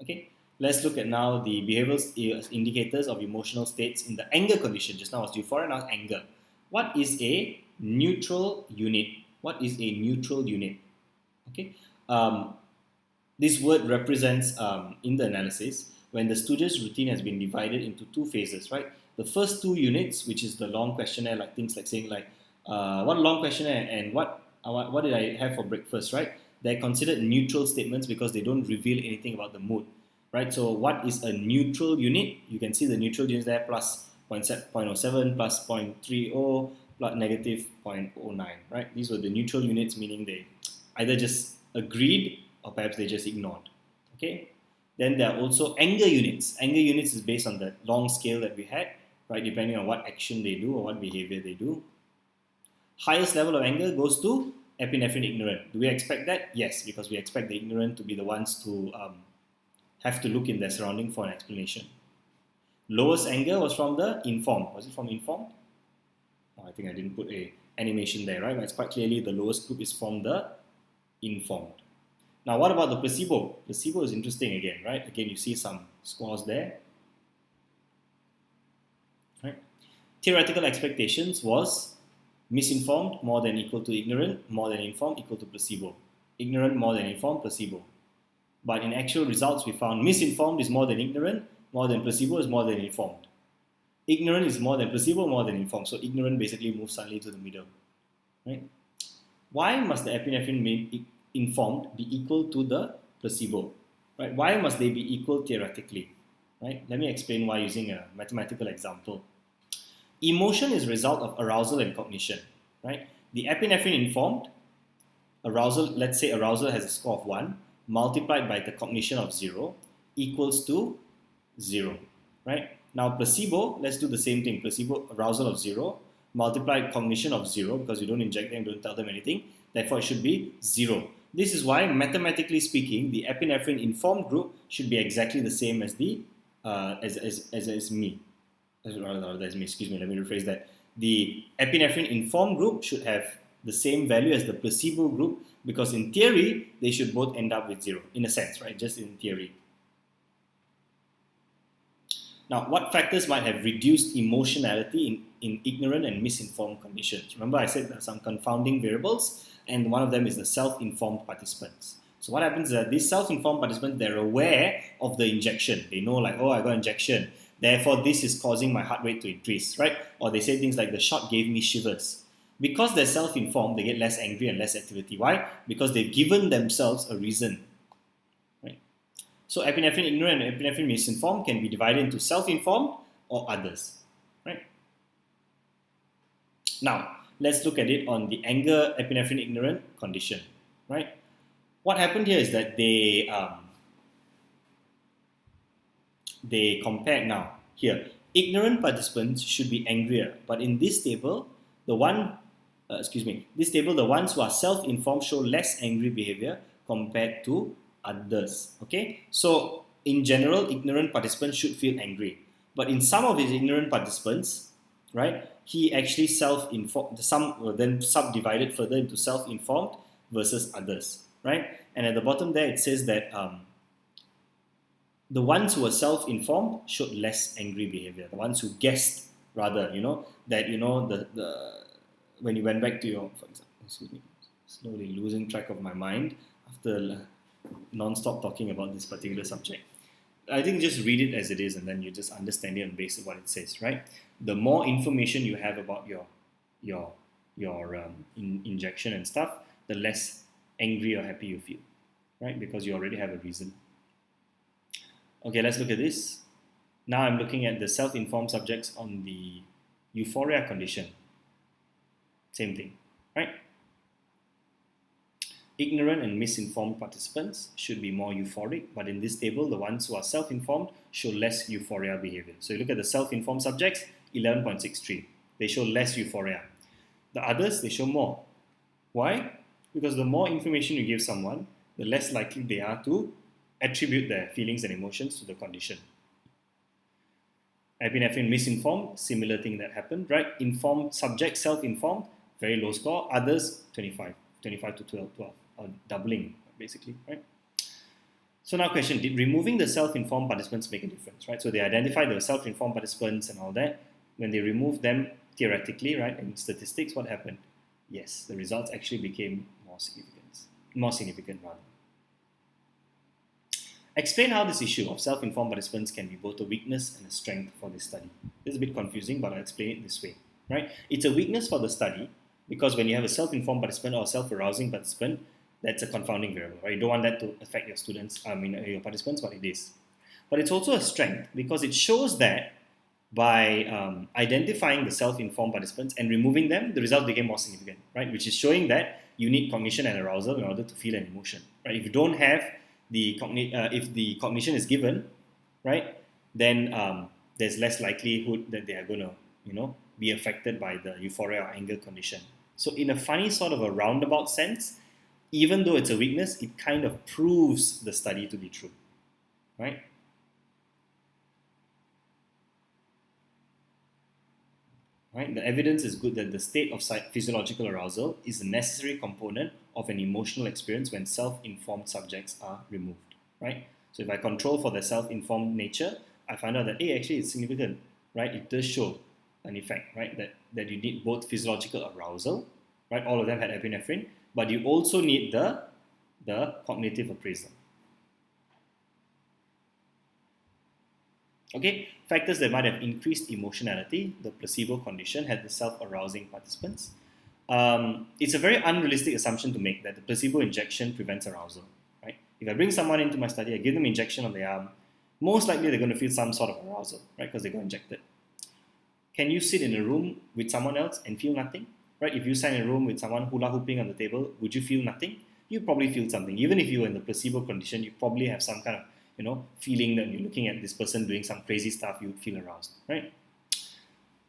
[SPEAKER 1] Okay, let's look at now the behavioral indicators of emotional states in the anger condition. Just now was euphoria, now anger. What is a neutral unit? What is a neutral unit? Okay, this word represents in the analysis when the Stooge's routine has been divided into two phases, right? The first two units, which is the long questionnaire, like things like saying like, what long questionnaire and what did I have for breakfast, right? They're considered neutral statements because they don't reveal anything about the mood, right? So what is a neutral unit? You can see the neutral units there, plus 0.07, plus 0.30, plus negative 0.09, right? These were the neutral units, meaning they either just agreed or perhaps they just ignored, okay? Then there are also anger units. Anger units is based on the long scale that we had, right? Depending on what action they do or what behavior they do. Highest level of anger goes to epinephrine ignorant. Do we expect that? Yes, because we expect the ignorant to be the ones to have to look in their surrounding for an explanation. Lowest anger was from the informed. Was it from informed? Oh, I think I didn't put a animation there, right? But it's quite clearly the lowest group is from the informed. Now, what about the placebo? Placebo is interesting again, right? Again, you see some scores there. Right? Theoretical expectations was misinformed more than equal to ignorant, more than informed equal to placebo. Ignorant more than informed, placebo. But in actual results, we found misinformed is more than ignorant, more than placebo is more than informed. Ignorant is more than placebo, more than informed. So ignorant basically moves suddenly to the middle. Right? Why must the epinephrine informed be equal to the placebo? Right? Why must they be equal theoretically? Right? Let me explain why using a mathematical example. Emotion is a result of arousal and cognition. Right? The epinephrine informed arousal, let's say arousal has a score of 1, multiplied by the cognition of 0 equals to 0. Right? Now placebo, let's do the same thing. Placebo arousal of 0 multiplied cognition of 0 because you don't inject them, don't tell them anything. Therefore, it should be 0. This is why, mathematically speaking, the epinephrine informed group should be exactly the same as the as me. As me. Excuse me. Let me rephrase that. The epinephrine informed group should have the same value as the placebo group because, in theory, they should both end up with 0. In a sense, right? Just in theory. Now, what factors might have reduced emotionality in ignorant and misinformed conditions? Remember, I said there are some confounding variables, and one of them is the self-informed participants. So what happens is that these self-informed participants, they're aware of the injection. They know like, oh, I got injection. Therefore, this is causing my heart rate to increase, right? Or they say things like, the shot gave me shivers. Because they're self-informed, they get less angry and less activity. Why? Because they've given themselves a reason. So epinephrine ignorant and epinephrine misinformed can be divided into self-informed or others, right? Now, let's look at it on the anger epinephrine ignorant condition, right? What happened here is that they compared now. Here, ignorant participants should be angrier, but in this table, the ones who are self-informed show less angry behavior compared to others. Okay, so in general, ignorant participants should feel angry, but in some of his ignorant participants, right, he actually self-informed. Some were then subdivided further into self-informed versus others, right? And at the bottom there, it says that the ones who were self-informed showed less angry behavior. The ones who guessed, rather, the when you went back to your, for example, excuse me, slowly losing track of my mind after non-stop talking about this particular subject. I think just read it as it is and then you just understand it on the basis of what it says, right? The more information you have about your injection and stuff, the less angry or happy you feel, right? Because you already have a reason. Okay, let's look at this. Now I'm looking at the self-informed subjects on the euphoria condition. Same thing, right? Ignorant and misinformed participants should be more euphoric, but in this table, the ones who are self-informed show less euphoria behavior. So you look at the self-informed subjects, 11.63. They show less euphoria. The others, they show more. Why? Because the more information you give someone, the less likely they are to attribute their feelings and emotions to the condition. Epinephrine misinformed, similar thing that happened, right? Informed subject, self-informed, very low score. Others, 25 to 12, doubling basically, right? So now question, did removing the self-informed participants make a difference, right? So they identified the self-informed participants and all that. When they removed them, theoretically, right, in statistics, what happened? Yes, the results actually became more significant rather. Explain how this issue of self-informed participants can be both a weakness and a strength for this study. This is a bit confusing, but I'll explain it this way, right? It's a weakness for the study because when you have a self-informed participant or a self-arousing participant, that's a confounding variable, right? You don't want that to affect your your participants, but it is. But it's also a strength because it shows that by identifying the self-informed participants and removing them, the result became more significant, right? Which is showing that you need cognition and arousal in order to feel an emotion, right? If you don't have if the cognition is given, right, then there's less likelihood that they are going to, be affected by the euphoria or anger condition. So in a funny sort of a roundabout sense, even though it's a weakness, it kind of proves the study to be true, right? Right? The evidence is good that the state of physiological arousal is a necessary component of an emotional experience when self-informed subjects are removed, right? So if I control for the self-informed nature, I find out that, hey, actually it's significant, right? It does show an effect, right? That you need both physiological arousal, right? All of them had epinephrine, but you also need the cognitive appraisal. Okay, factors that might have increased emotionality. The placebo condition had the self-arousing participants. It's a very unrealistic assumption to make that the placebo injection prevents arousal, right? If I bring someone into my study, I give them injection on the arm, most likely they're going to feel some sort of arousal, right? Because they got injected. Can you sit in a room with someone else and feel nothing, right? If you sat in a room with someone hula hooping on the table, would you feel nothing? You probably feel something. Even if you were in the placebo condition, you probably have some kind of feeling that you're looking at this person doing some crazy stuff, you would feel aroused, right?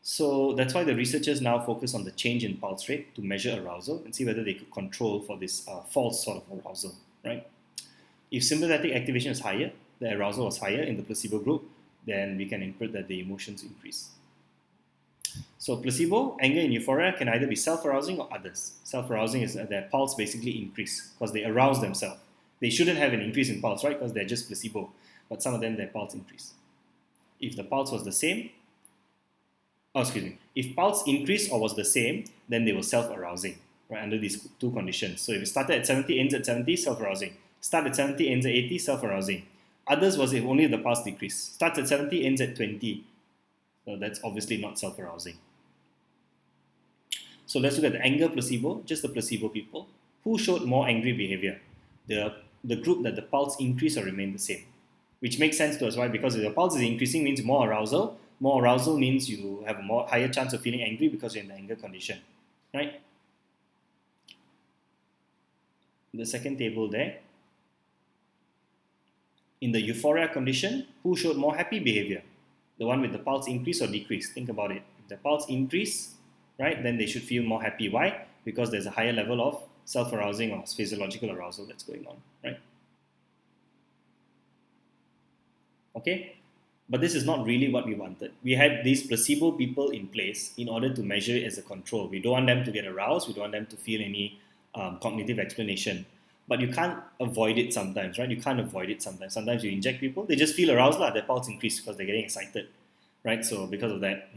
[SPEAKER 1] So that's why the researchers now focus on the change in pulse rate to measure arousal and see whether they could control for this false sort of arousal, right? If sympathetic activation is higher, the arousal was higher in the placebo group, then we can infer that the emotions increase. So placebo, anger, and euphoria can either be self-arousing or others. Self-arousing is that their pulse basically increase because they arouse themselves. They shouldn't have an increase in pulse, right? Because they're just placebo. But some of them, their pulse increase. If the pulse was the same, if pulse increased or was the same, then they were self-arousing, right? Under these two conditions. So if it started at 70, ends at 70, self-arousing. Start at 70, ends at 80, self-arousing. Others was if only the pulse decreased. Starts at 70, ends at 20. So that's obviously not self-arousing. So let's look at the anger placebo, just the placebo people. Who showed more angry behavior? The group that the pulse increased or remained the same, which makes sense to us. Why? Because if the pulse is increasing means more arousal. More arousal means you have a higher chance of feeling angry because you're in the anger condition, right? The second table there. In the euphoria condition, who showed more happy behavior? The one with the pulse increase or decrease? Think about it. If the pulse increase, right, then they should feel more happy. Why? Because there's a higher level of self-arousing or physiological arousal that's going on, right? Okay, but this is not really what we wanted. We had these placebo people in place in order to measure it as a control. We don't want them to get aroused. We don't want them to feel any cognitive explanation. But you can't avoid it sometimes, right? You can't avoid it sometimes. Sometimes you inject people, they just feel aroused, their pulse increase because they're getting excited, right? So because of that,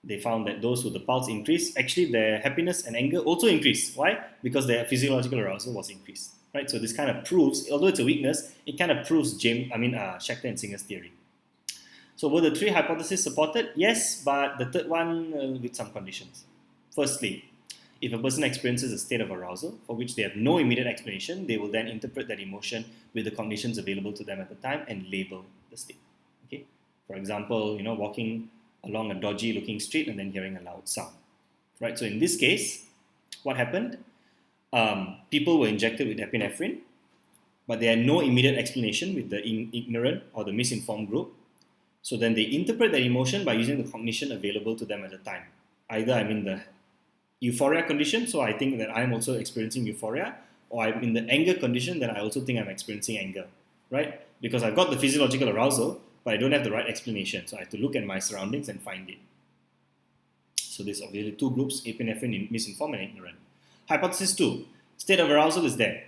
[SPEAKER 1] they found that those with the pulse increase, actually their happiness and anger also increase. Why? Because their physiological arousal was increased, right? So this kind of proves, although it's a weakness, it kind of proves Schachter and Singer's theory. So were the three hypotheses supported? Yes, but the third one with some conditions. Firstly, if a person experiences a state of arousal for which they have no immediate explanation, they will then interpret that emotion with the cognitions available to them at the time and label the state. Okay. For example, walking along a dodgy looking street and then hearing a loud sound, right? So in this case, what happened? People were injected with epinephrine, but they had no immediate explanation with the ignorant or the misinformed group. So then they interpret that emotion by using the cognition available to them at the time. Either I'm in the euphoria condition, so I think that I'm also experiencing euphoria, or I'm in the anger condition, then I also think I'm experiencing anger, right? Because I've got the physiological arousal, but I don't have the right explanation. So I have to look at my surroundings and find it. So there's obviously two groups, epinephrine, misinformed and ignorant. Hypothesis 2, state of arousal is there,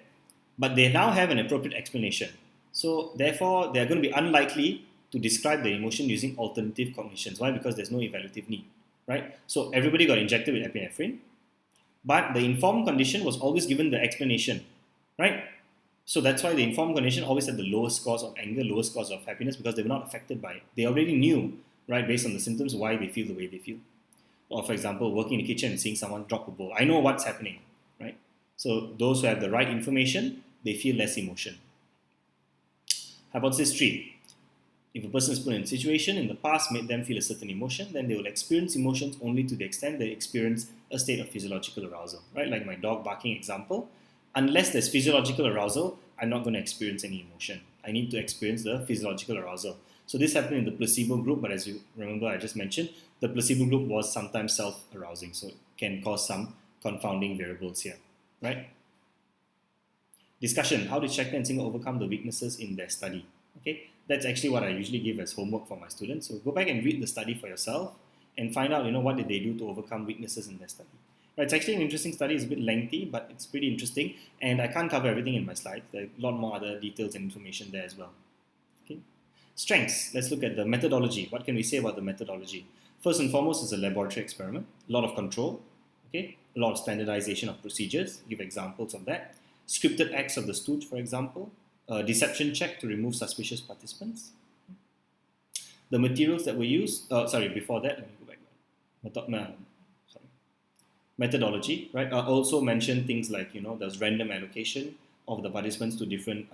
[SPEAKER 1] but they now have an appropriate explanation. So therefore, they are going to be unlikely to describe the emotion using alternative cognitions. Why? Because there's no evaluative need, right? So everybody got injected with epinephrine, but the informed condition was always given the explanation, right? So that's why the informed condition always had the lowest scores of anger, lowest scores of happiness, because they were not affected by it. They already knew, right, based on the symptoms, why they feel the way they feel. Or for example, working in the kitchen and seeing someone drop a bowl. I know what's happening, right? So those who have the right information, they feel less emotion. Hypothesis 3. If a person is put in a situation in the past made them feel a certain emotion, then they will experience emotions only to the extent they experience a state of physiological arousal, right? Like my dog barking example. Unless there's physiological arousal, I'm not going to experience any emotion. I need to experience the physiological arousal. So this happened in the placebo group, but as you remember, I just mentioned, the placebo group was sometimes self-arousing, so it can cause some confounding variables here, right? Discussion, how did Schachter and Singer overcome the weaknesses in their study? Okay, that's actually what I usually give as homework for my students. So go back and read the study for yourself and find out, what did they do to overcome weaknesses in their study. Right, it's actually an interesting study. It's a bit lengthy, but it's pretty interesting. And I can't cover everything in my slides. There are a lot more other details and information there as well. Okay. Strengths. Let's look at the methodology. What can we say about the methodology? First and foremost is a laboratory experiment. A lot of control. Okay. A lot of standardization of procedures. Give examples of that. Scripted acts of the Stooge, for example. A deception check to remove suspicious participants. The materials that were used. Before that, let me go back. Methodology, right? Also mentioned things like, there's random allocation of the participants to different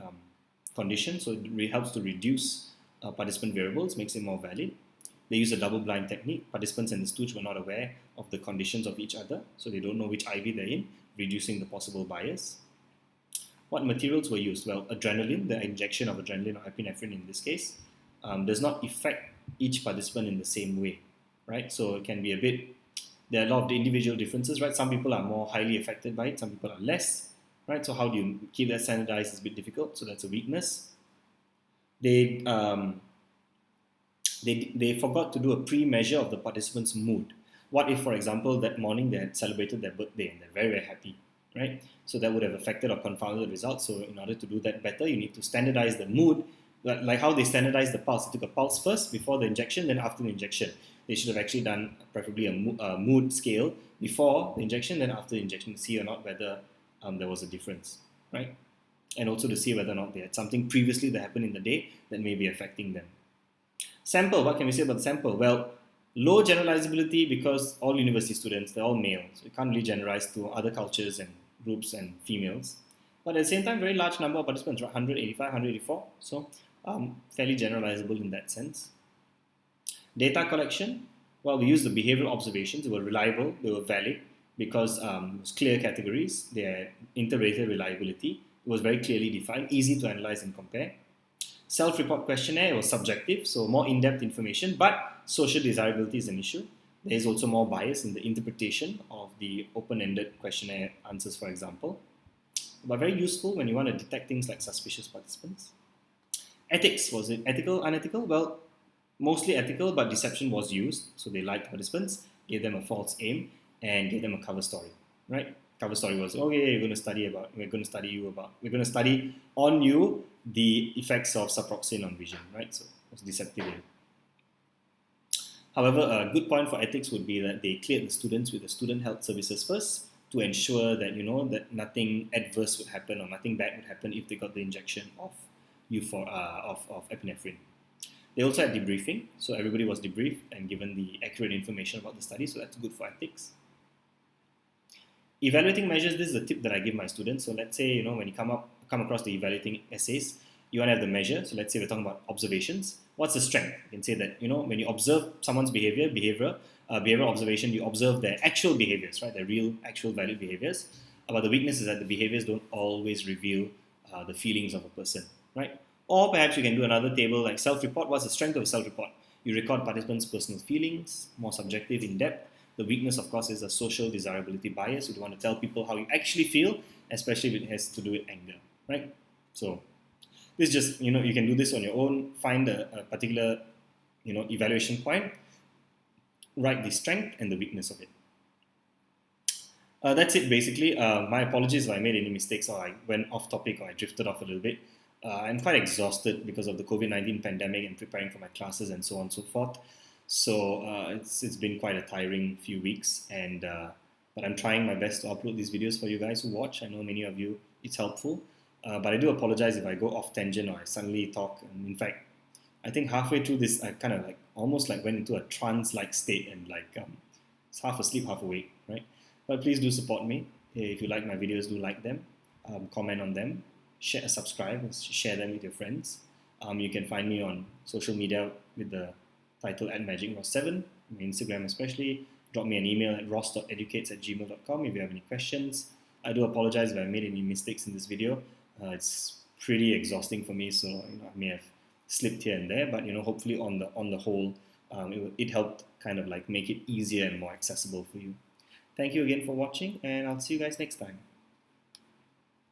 [SPEAKER 1] conditions. So it helps to reduce participant variables, makes it more valid. They use a double-blind technique. Participants and the Stooge were not aware of the conditions of each other, so they don't know which IV they're in, reducing the possible bias. What materials were used? Well, adrenaline, the injection of adrenaline or epinephrine in this case, does not affect each participant in the same way, right? So it can be a bit. There are a lot of individual differences, right? Some people are more highly affected by it, some people are less, right? So how do you keep that standardized is a bit difficult, so that's a weakness. They forgot to do a pre-measure of the participants' mood. What if, for example, that morning they had celebrated their birthday and they're very, very happy, right? So that would have affected or confounded the results. So in order to do that better, you need to standardize the mood, like how they standardized the pulse. They took a pulse first before the injection, then after the injection. They should have actually done preferably a mood scale before the injection, then after the injection, to see or not whether there was a difference, right? And also to see whether or not they had something previously that happened in the day that may be affecting them. Sample, what can we say about the sample? Well, low generalizability because all university students, they're all male, so you can't really generalize to other cultures and groups and females. But at the same time, very large number of participants, 185, 184, so fairly generalizable in that sense. Data collection, well, we used the behavioral observations. They were reliable, they were valid because it was clear categories. They had inter-rater reliability. It was very clearly defined, easy to analyze and compare. Self-report questionnaire was subjective, so more in-depth information, but social desirability is an issue. There is also more bias in the interpretation of the open-ended questionnaire answers, for example. But very useful when you want to detect things like suspicious participants. Ethics, was it ethical, unethical? Well, mostly ethical, but deception was used. So they lied to participants, gave them a false aim, and gave them a cover story, right? Cover story was, okay, we're going to study on you the effects of Suproxin on vision, right? So it was deceptive. However, a good point for ethics would be that they cleared the students with the student health services first to ensure that, that nothing adverse would happen or nothing bad would happen if they got the injection of epinephrine. They also had debriefing, so everybody was debriefed and given the accurate information about the study, so that's good for ethics. Evaluating measures, this is a tip that I give my students. So let's say, when you come across the evaluating essays, you want to have the measure. So let's say we're talking about observations. What's the strength? You can say that, when you observe someone's behavioral observation, you observe their actual behaviors, right? Their real, actual, valid behaviors. But the weakness is that the behaviors don't always reveal the feelings of a person, right? Or perhaps you can do another table like self-report. What's the strength of a self-report? You record participants' personal feelings, more subjective, in-depth. The weakness, of course, is a social desirability bias. You don't want to tell people how you actually feel, especially if it has to do with anger, right? So this is just, you can do this on your own. Find a particular, evaluation point. write the strength and the weakness of it. That's it basically. My apologies if I made any mistakes or I went off topic or I drifted off a little bit. I'm quite exhausted because of the COVID-19 pandemic and preparing for my classes and so on and so forth. So it's been quite a tiring few weeks, and but I'm trying my best to upload these videos for you guys who watch. I know many of you it's helpful, but I do apologize if I go off tangent or I suddenly talk. And in fact, I think halfway through this, I kind of like almost like went into a trance-like state and like it's half asleep, half awake, right? But please do support me. If you like my videos, do like them, comment on them, subscribe, share them with your friends. You can find me on social media with the title @magicross7, my Instagram especially. Drop me an email at ross.educates@gmail.com if you have any questions. I do apologize if I made any mistakes in this video. It's pretty exhausting for me, so I may have slipped here and there, but hopefully on the whole, it helped kind of like make it easier and more accessible for you. Thank you again for watching, and I'll see you guys next time.